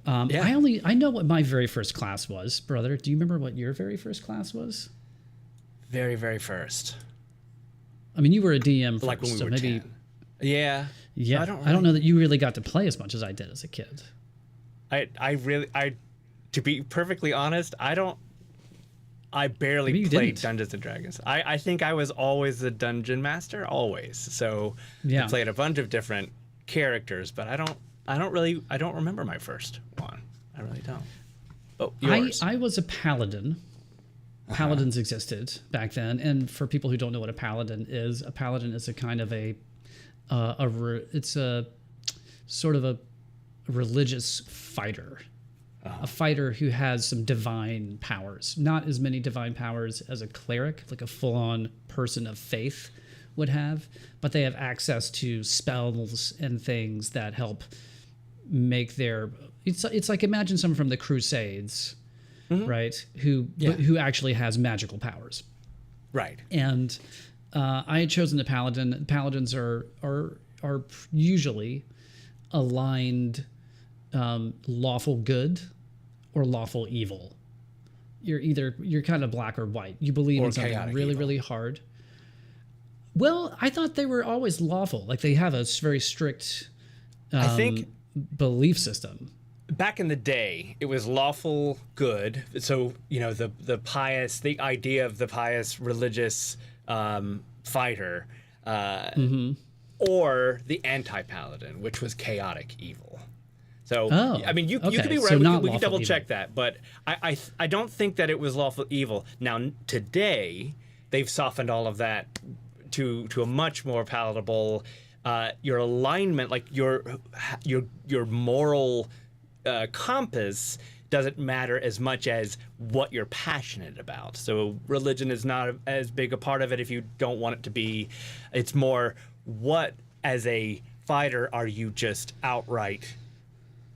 I know what my very first class was, brother. Do you remember what your very first class was? Very, very first. I mean, you were a DM first, Like when we so were maybe 10. Yeah. Yeah, I don't I don't know that you really got to play as much as I did as a kid. To be perfectly honest, I barely Maybe you played didn't. Dungeons and Dragons. I think I was always the dungeon master, always. So Yeah. I played a bunch of different characters, but I don't remember my first one. I really don't. Oh, yours. I was a paladin. Paladins existed back then, and for people who don't know what a paladin is a kind of it's a sort of a religious fighter. A fighter who has some divine powers. Not as many divine powers as a cleric, like a full-on person of faith would have, but they have access to spells and things that help make their... It's like, imagine someone from the Crusades, right? Who actually has magical powers. Right. And I had chosen the paladin. Paladins are usually aligned lawful good or lawful evil. You're kind of black or white. You believe Or in something chaotic really, evil. really hard. Well, I thought they were always lawful. Like they have a very strict I think belief system. back in the day, it was lawful good. So, the idea of the pious religious fighter, or the anti-paladin, which was chaotic evil. So, I mean, you okay. could be So right. not We can lawful double check evil. that, but I don't think that it was lawful evil. Now, today, they've softened all of that to a much more palatable. Your alignment, like your moral compass, doesn't matter as much as what you're passionate about. So religion is not as big a part of it if you don't want it to be. It's more, what as a fighter are you just outright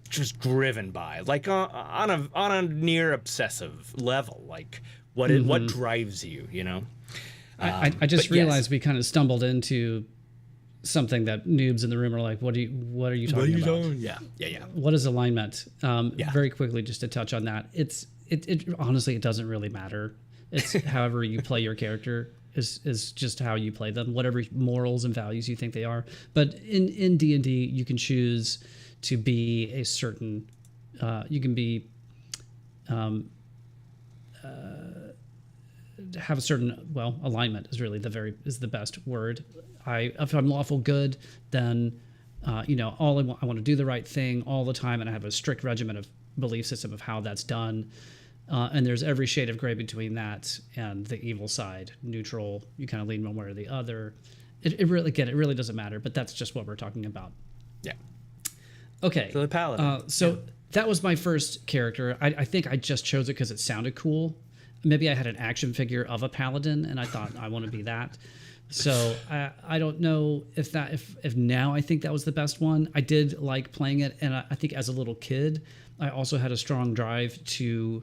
just driven by, like on a near obsessive level, like what drives you, I just but yes. realized we kind of stumbled into something that noobs in the room are like, what are you talking about? Yeah. What is alignment? Very quickly, just to touch on that, it honestly, it doesn't really matter. It's however you play your character is just how you play them, whatever morals and values you think they are. But in D&D, you can choose to be a certain, you can be, have a certain, alignment is really is the best word. If I'm lawful good, then I want to do the right thing all the time, and I have a strict regimen of belief system of how that's done. And there's every shade of gray between that and the evil side, neutral. You kind of lean one way or the other. It really doesn't matter, but that's just what we're talking about. Yeah. Okay. So the paladin. That was my first character. I think I just chose it because it sounded cool. Maybe I had an action figure of a paladin, and I thought I want to be that. So I don't know if now I think that was the best one. I did like playing it, and I think as a little kid, I also had a strong drive to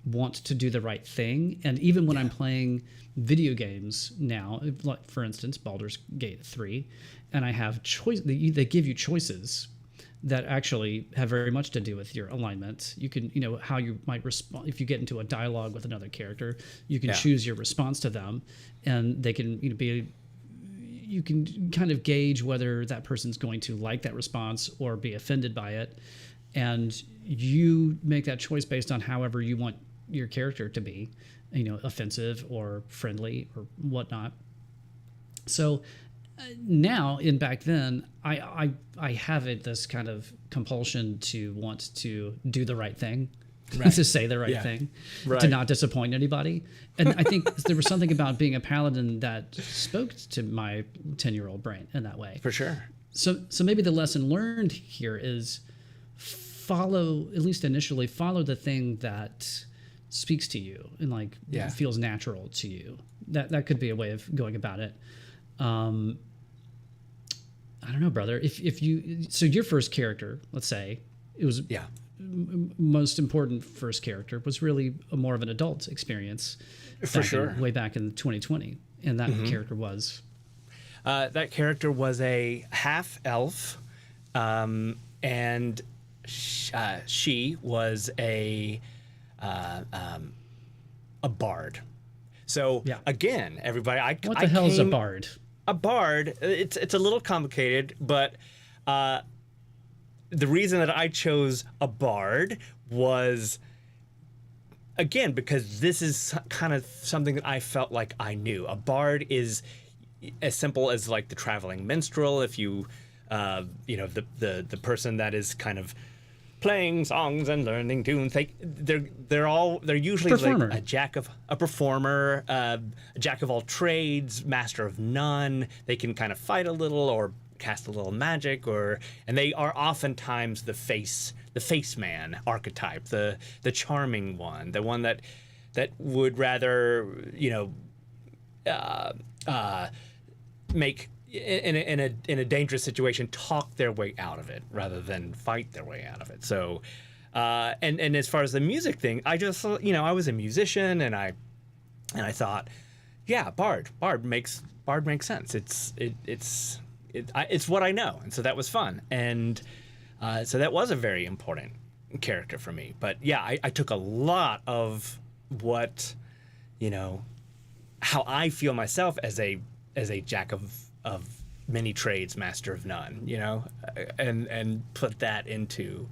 want to do the right thing. And even when I'm playing video games now, like for instance, Baldur's Gate 3, and I have choice, they give you choices that actually have very much to do with your alignment. You can, how you might respond if you get into a dialogue with another character. You can choose your response to them, and they can you can kind of gauge whether that person's going to like that response or be offended by it, and you make that choice based on however you want your character to be, offensive or friendly or whatnot. So now, back then, I have this kind of compulsion to want to do the right thing, to say the right thing, to not disappoint anybody. And I think there was something about being a paladin that spoke to my 10-year-old brain in that way. For sure. So maybe the lesson learned here is at least initially, follow the thing that speaks to you and feels natural to you. That could be a way of going about it. I don't know, brother. If your first character, let's say, it was most important first character was really more of an adult experience. For sure. Way back in 2020. and that character was. That character was a half elf, and she was a bard. So again, everybody, What the hell is a bard? A bard. It's a little complicated, but the reason that I chose a bard was, again, because this is kind of something that I felt like I knew. A bard is as simple as like the traveling minstrel. If you, the person that is kind of playing songs and learning tunes, they're usually like a performer, a jack of all trades, master of none. They can kind of fight a little or cast a little magic, and they are oftentimes the face man archetype, the charming one, the one that would rather make in a dangerous situation talk their way out of it rather than fight their way out of it. So and as far as the music thing, I just I was a musician, and I thought, yeah, bard makes sense. It's what I know, and so that was fun, and so that was a very important character for me. But yeah, I took a lot of what, how I feel myself as a jack of many trades, master of none, and put that into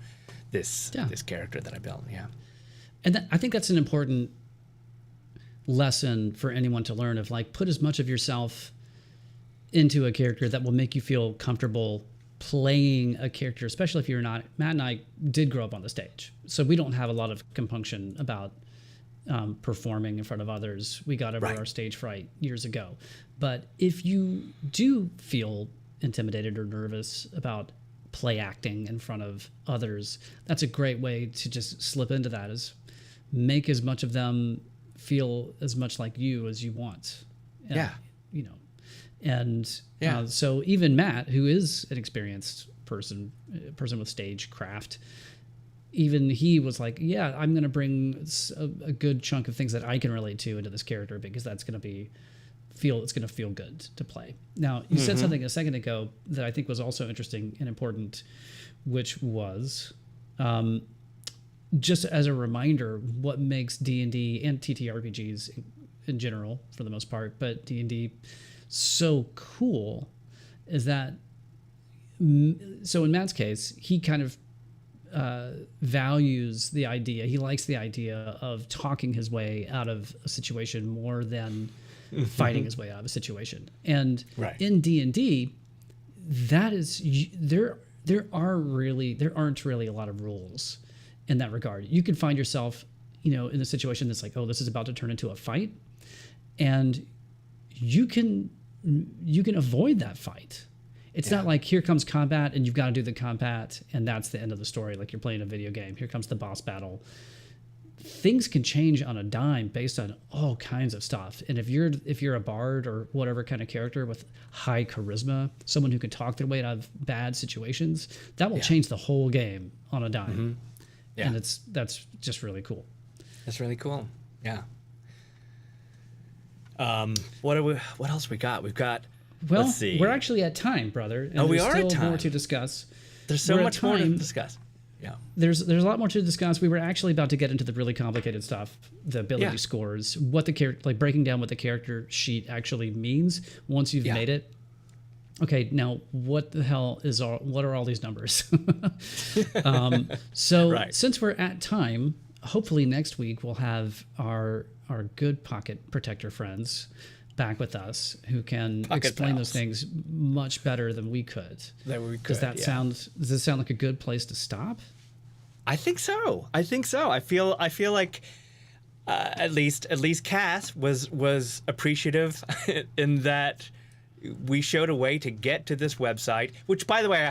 this character that I built. Yeah, and I think that's an important lesson for anyone to learn, of like, put as much of yourself into a character that will make you feel comfortable playing a character, especially if you're not. Matt and I did grow up on the stage, so we don't have a lot of compunction about performing in front of others. We got over our stage fright years ago. But if you do feel intimidated or nervous about play acting in front of others, that's a great way to just slip into that, is make as much of them feel as much like you as you want. So even Matt, who is an experienced person with stage craft, even he was like, yeah, I'm going to bring a good chunk of things that I can relate to into this character, because that's going to feel good to play. Now, you said something a second ago that I think was also interesting and important, which was just as a reminder, what makes D&D and TTRPGs in general, for the most part, but D&D so cool, is that, so in Matt's case, he kind of values the idea. He likes the idea of talking his way out of a situation more than fighting his way out of a situation. And in D&D, that is, there aren't really a lot of rules in that regard. You can find yourself, in a situation that's like, oh, this is about to turn into a fight, and you can avoid that fight. It's not like, here comes combat and you've got to do the combat and that's the end of the story, like you're playing a video game. Here comes the boss battle. Things can change on a dime based on all kinds of stuff. And if you're a bard or whatever kind of character with high charisma, someone who can talk their way out of bad situations, that will change the whole game on a dime. And that's just really cool. That's really cool. Yeah. What else we got? We've got. Well, let's see. We're actually at time, brother. And we are at time. There's still more to discuss. There's so much more to discuss. Yeah. There's a lot more to discuss. We were actually about to get into the really complicated stuff, the ability scores, what the character, like breaking down what the character sheet actually means once you've made it. Okay, now what the hell what are all these numbers? Since we're at time, hopefully next week we'll have our good pocket protector friends back with us, who can explain those things much better than we could. Does this sound like a good place to stop? I think so. I feel like at least Cass was appreciative in that we showed a way to get to this website, which, by the way,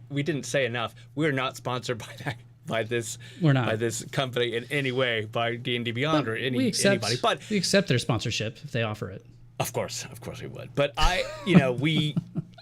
we didn't say enough. We're not sponsored by this company in any way, by D&D Beyond or anybody. But we accept their sponsorship if they offer it. Of course we would. But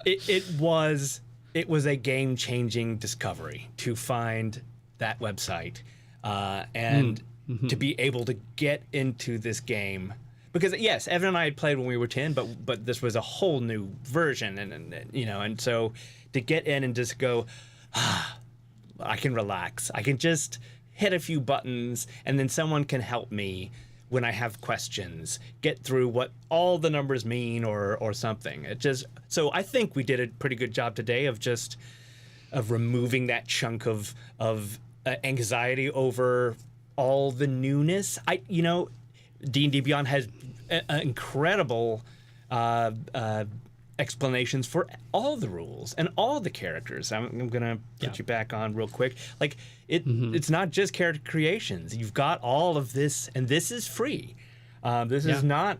it was a game-changing discovery to find that website and to be able to get into this game, because yes, Evan and I had played when we were 10, but this was a whole new version, and so to get in and just go, I can relax. I can just hit a few buttons, and then someone can help me when I have questions, get through what all the numbers mean or something. So I think we did a pretty good job today of removing that chunk of anxiety over all the newness. D&D Beyond has incredible explanations for all the rules and all the characters. I'm gonna put you back on real quick. Like it's not just character creations. You've got all of this, and this is free. This is not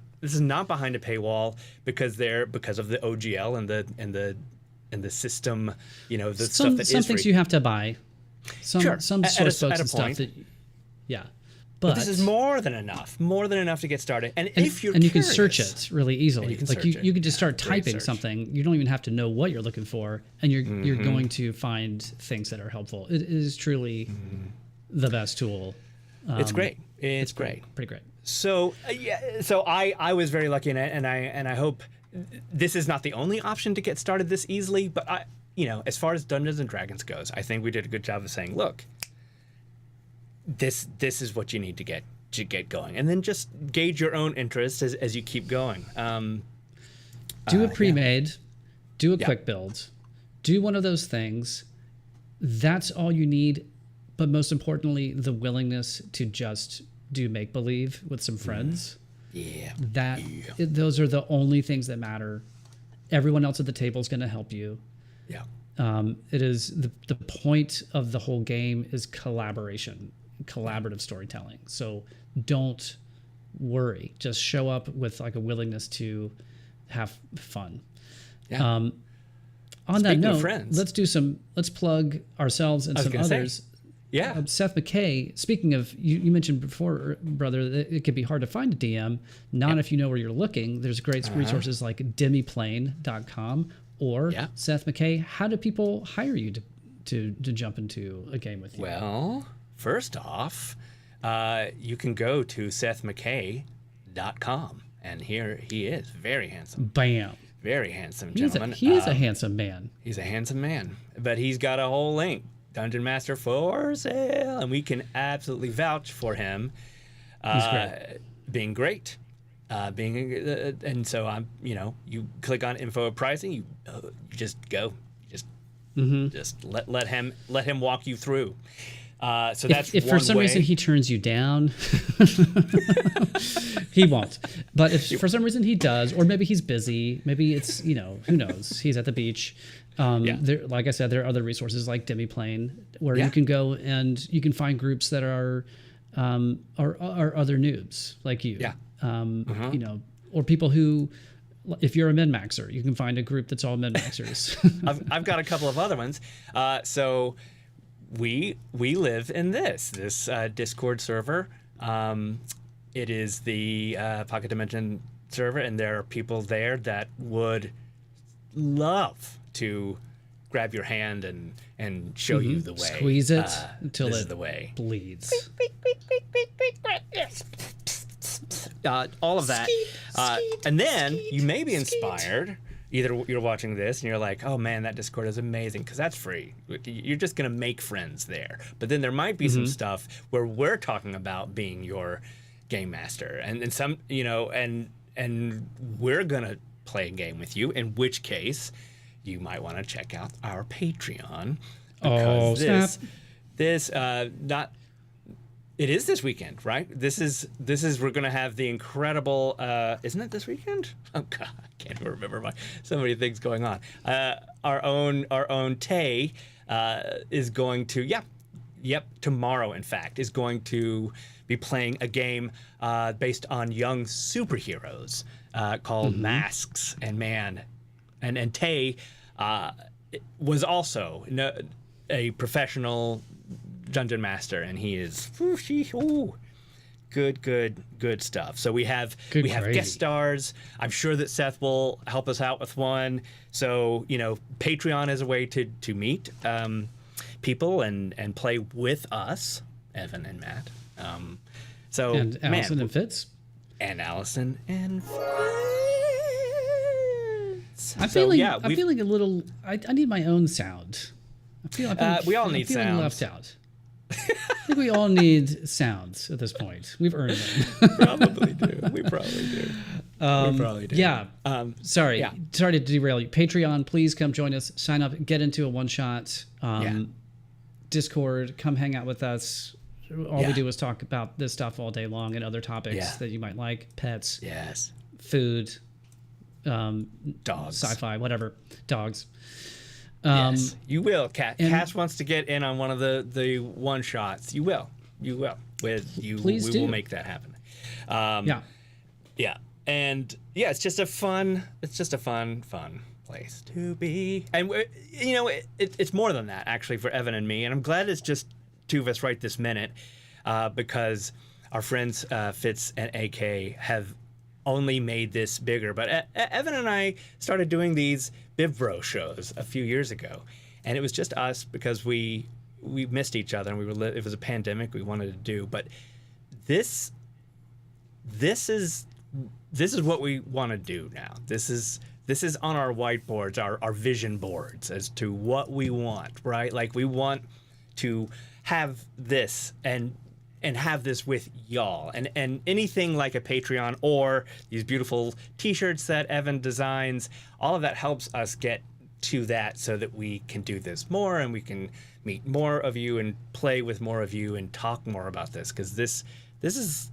behind a paywall because of the OGL and the system. The stuff that some is things free. you have to buy. Some source books and stuff point. that. Yeah. But this is more than enough to get started. And if you're and you can curious, search it really easily. you can Like search it. you can just start Great typing search. something. You don't even have to know what you're looking for, and you're going to find things that are helpful. It is truly the best tool. It's great. It's great. Pretty great. So so I was very lucky, and I hope this is not the only option to get started this easily. But as far as Dungeons and Dragons goes, I think we did a good job of saying, look, this is what you need to get going, and then just gauge your own interest as you keep going. Do a pre-made, do a quick build, do one of those things. That's all you need. But most importantly, the willingness to just do make-believe with some friends. Those are the only things that matter. Everyone else at the table is going to help you. Yeah. It is the point of the whole game is collaboration, collaborative storytelling. So don't worry. Just show up with like a willingness to have fun. Yeah. On Speaking that of note, friends. let's plug ourselves and some gonna say. others. Yeah. Seth McKay, speaking of, you mentioned before, brother, that it could be hard to find a DM, not if you know where you're looking. There's great resources like demiplane.com or Seth McKay. How do people hire you to jump into a game with you? Well, first off, you can go to sethmckay.com, and here he is, very handsome. Bam. Very handsome gentleman. He is a handsome man. He's a handsome man, but he's got a whole link. Dungeon Master for sale, and we can absolutely vouch for him. He's great. Being great, and so I'm. You click on info pricing. You just go. Just let him walk you through. So that's if one for some way. reason he turns you down, he won't. But if for some reason he does, or maybe he's busy, maybe it's who knows, he's at the beach. There, like I said, there are other resources like Demiplane where you can go and you can find groups that are other noobs like you. Or people who, if you're a min-maxer, you can find a group that's all min-maxers. I've got a couple of other ones. So we live in this Discord server. It is the Pocket Dimension server, and there are people there that would love to grab your hand and show you the way. Squeeze it until this it is the way. bleeds. All of that. And then you may be inspired. Either you're watching this and you're like, oh man, that Discord is amazing because that's free. You're just going to make friends there. But then there might be some stuff where we're talking about being your game master and some, and we're going to play a game with you, in which case you might want to check out our Patreon. Because it is this weekend, right? This is we're gonna have the incredible isn't it this weekend? Oh god, I can't even remember so many things going on. Our own Tay is going to tomorrow in fact is going to be playing a game based on young superheroes called Masks. And man, and Tay was also a professional dungeon master, and he is good stuff. So we have guest stars. I'm sure that Seth will help us out with one. So Patreon is a way to meet people and play with us, Evan and Matt. And Allison and Fitz. and Allison and friends. I'm So, feeling. yeah, I'm feeling a little. I need my own sound. we all need I'm feeling sounds. left out. I think we all need sounds at this point. We've earned them. probably do. We probably do. We probably do. Yeah. Sorry. yeah. Sorry to derail you. Patreon, please come join us. Sign up. Get into a one shot. Discord. Come hang out with us. All we do is talk about this stuff all day long and other topics that you might like. Pets. Yes. Food. Dogs. Sci-fi. Whatever. Dogs. Yes. You will. Cass wants to get in on one of the one shots. You will. You will. With you, Please we do. will make that happen. Yeah. Yeah. And yeah, it's just a fun place to be. And it's more than that actually for Evan and me. And I'm glad it's just two of us right this minute, because our friends Fitz and AK have only made this bigger. But Evan and I started doing these Biv Bro shows a few years ago, and it was just us because we missed each other, and it was a pandemic we wanted to do. But this is what we want to do now. This is on our whiteboards, our vision boards as to what we want, right? Like we want to have this and have this with y'all, and anything like a Patreon or these beautiful t-shirts that Evan designs, all of that helps us get to that so that we can do this more and we can meet more of you and play with more of you and talk more about this, because this is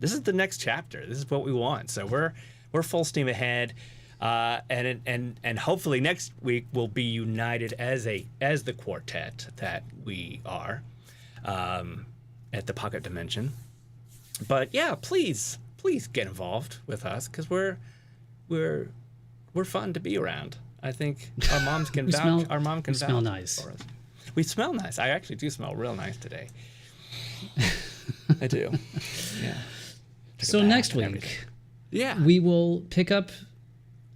the next chapter. This is what we want. So we're full steam ahead, and hopefully next week we'll be united as the quartet that we are at the Pocket Dimension. But yeah, please get involved with us, because we're fun to be around. I think our moms can vouch. Our mom can we vouch smell nice. for us. We smell nice. I actually do smell real nice today. I do. Yeah. So next week, we will pick up.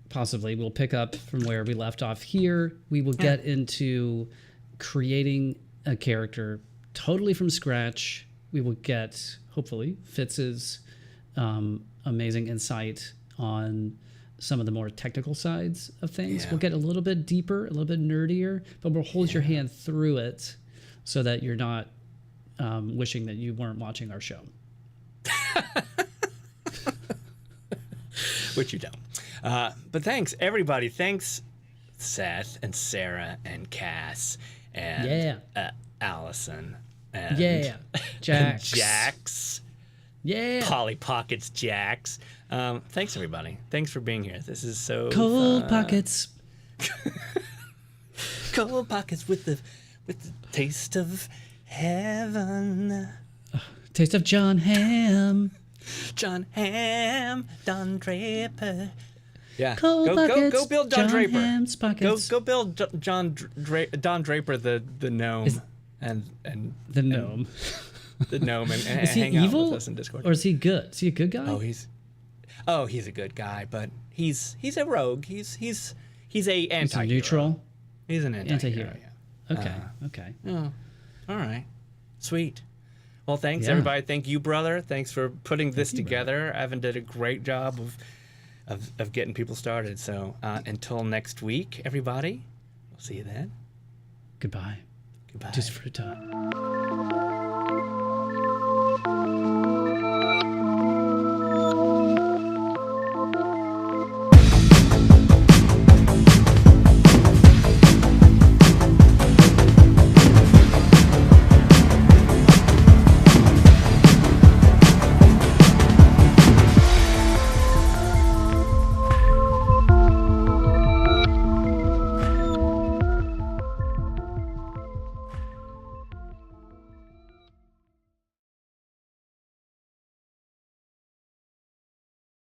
Possibly, we'll pick up from where we left off here. We will get into creating a character totally from scratch. We will get, hopefully, Fitz's amazing insight on some of the more technical sides of things. Yeah. We'll get a little bit deeper, a little bit nerdier, but we'll hold your hand through it so that you're not wishing that you weren't watching our show. Which you don't. But thanks, everybody. Thanks, Seth and Sarah and Cass and Allison and Jax. Jax. Yeah. Polly Pockets Jax. Thanks, everybody. Thanks for being here. This is so Cold fun. Pockets. Cold Pockets with the taste of heaven. Taste of John Hamm. John Hamm, Don Draper. Yeah, Cold pockets, go build Don John Draper. Hamm's pockets. Go build Don Draper, the gnome, and The gnome. the gnome, and Is he hang evil out with us in Discord. or is he good? Is he a good guy? He's a good guy, but he's a rogue. He's a anti-hero. He's a neutral. He's an anti-hero. Anti-hero. Okay. Yeah. Oh, all right. Sweet. Well, thanks Yeah. everybody. Thank you, brother. Thanks for putting this together. Evan did a great job of getting people started. So until next week, everybody, we'll see you then. Goodbye. Goodbye. Just for a time.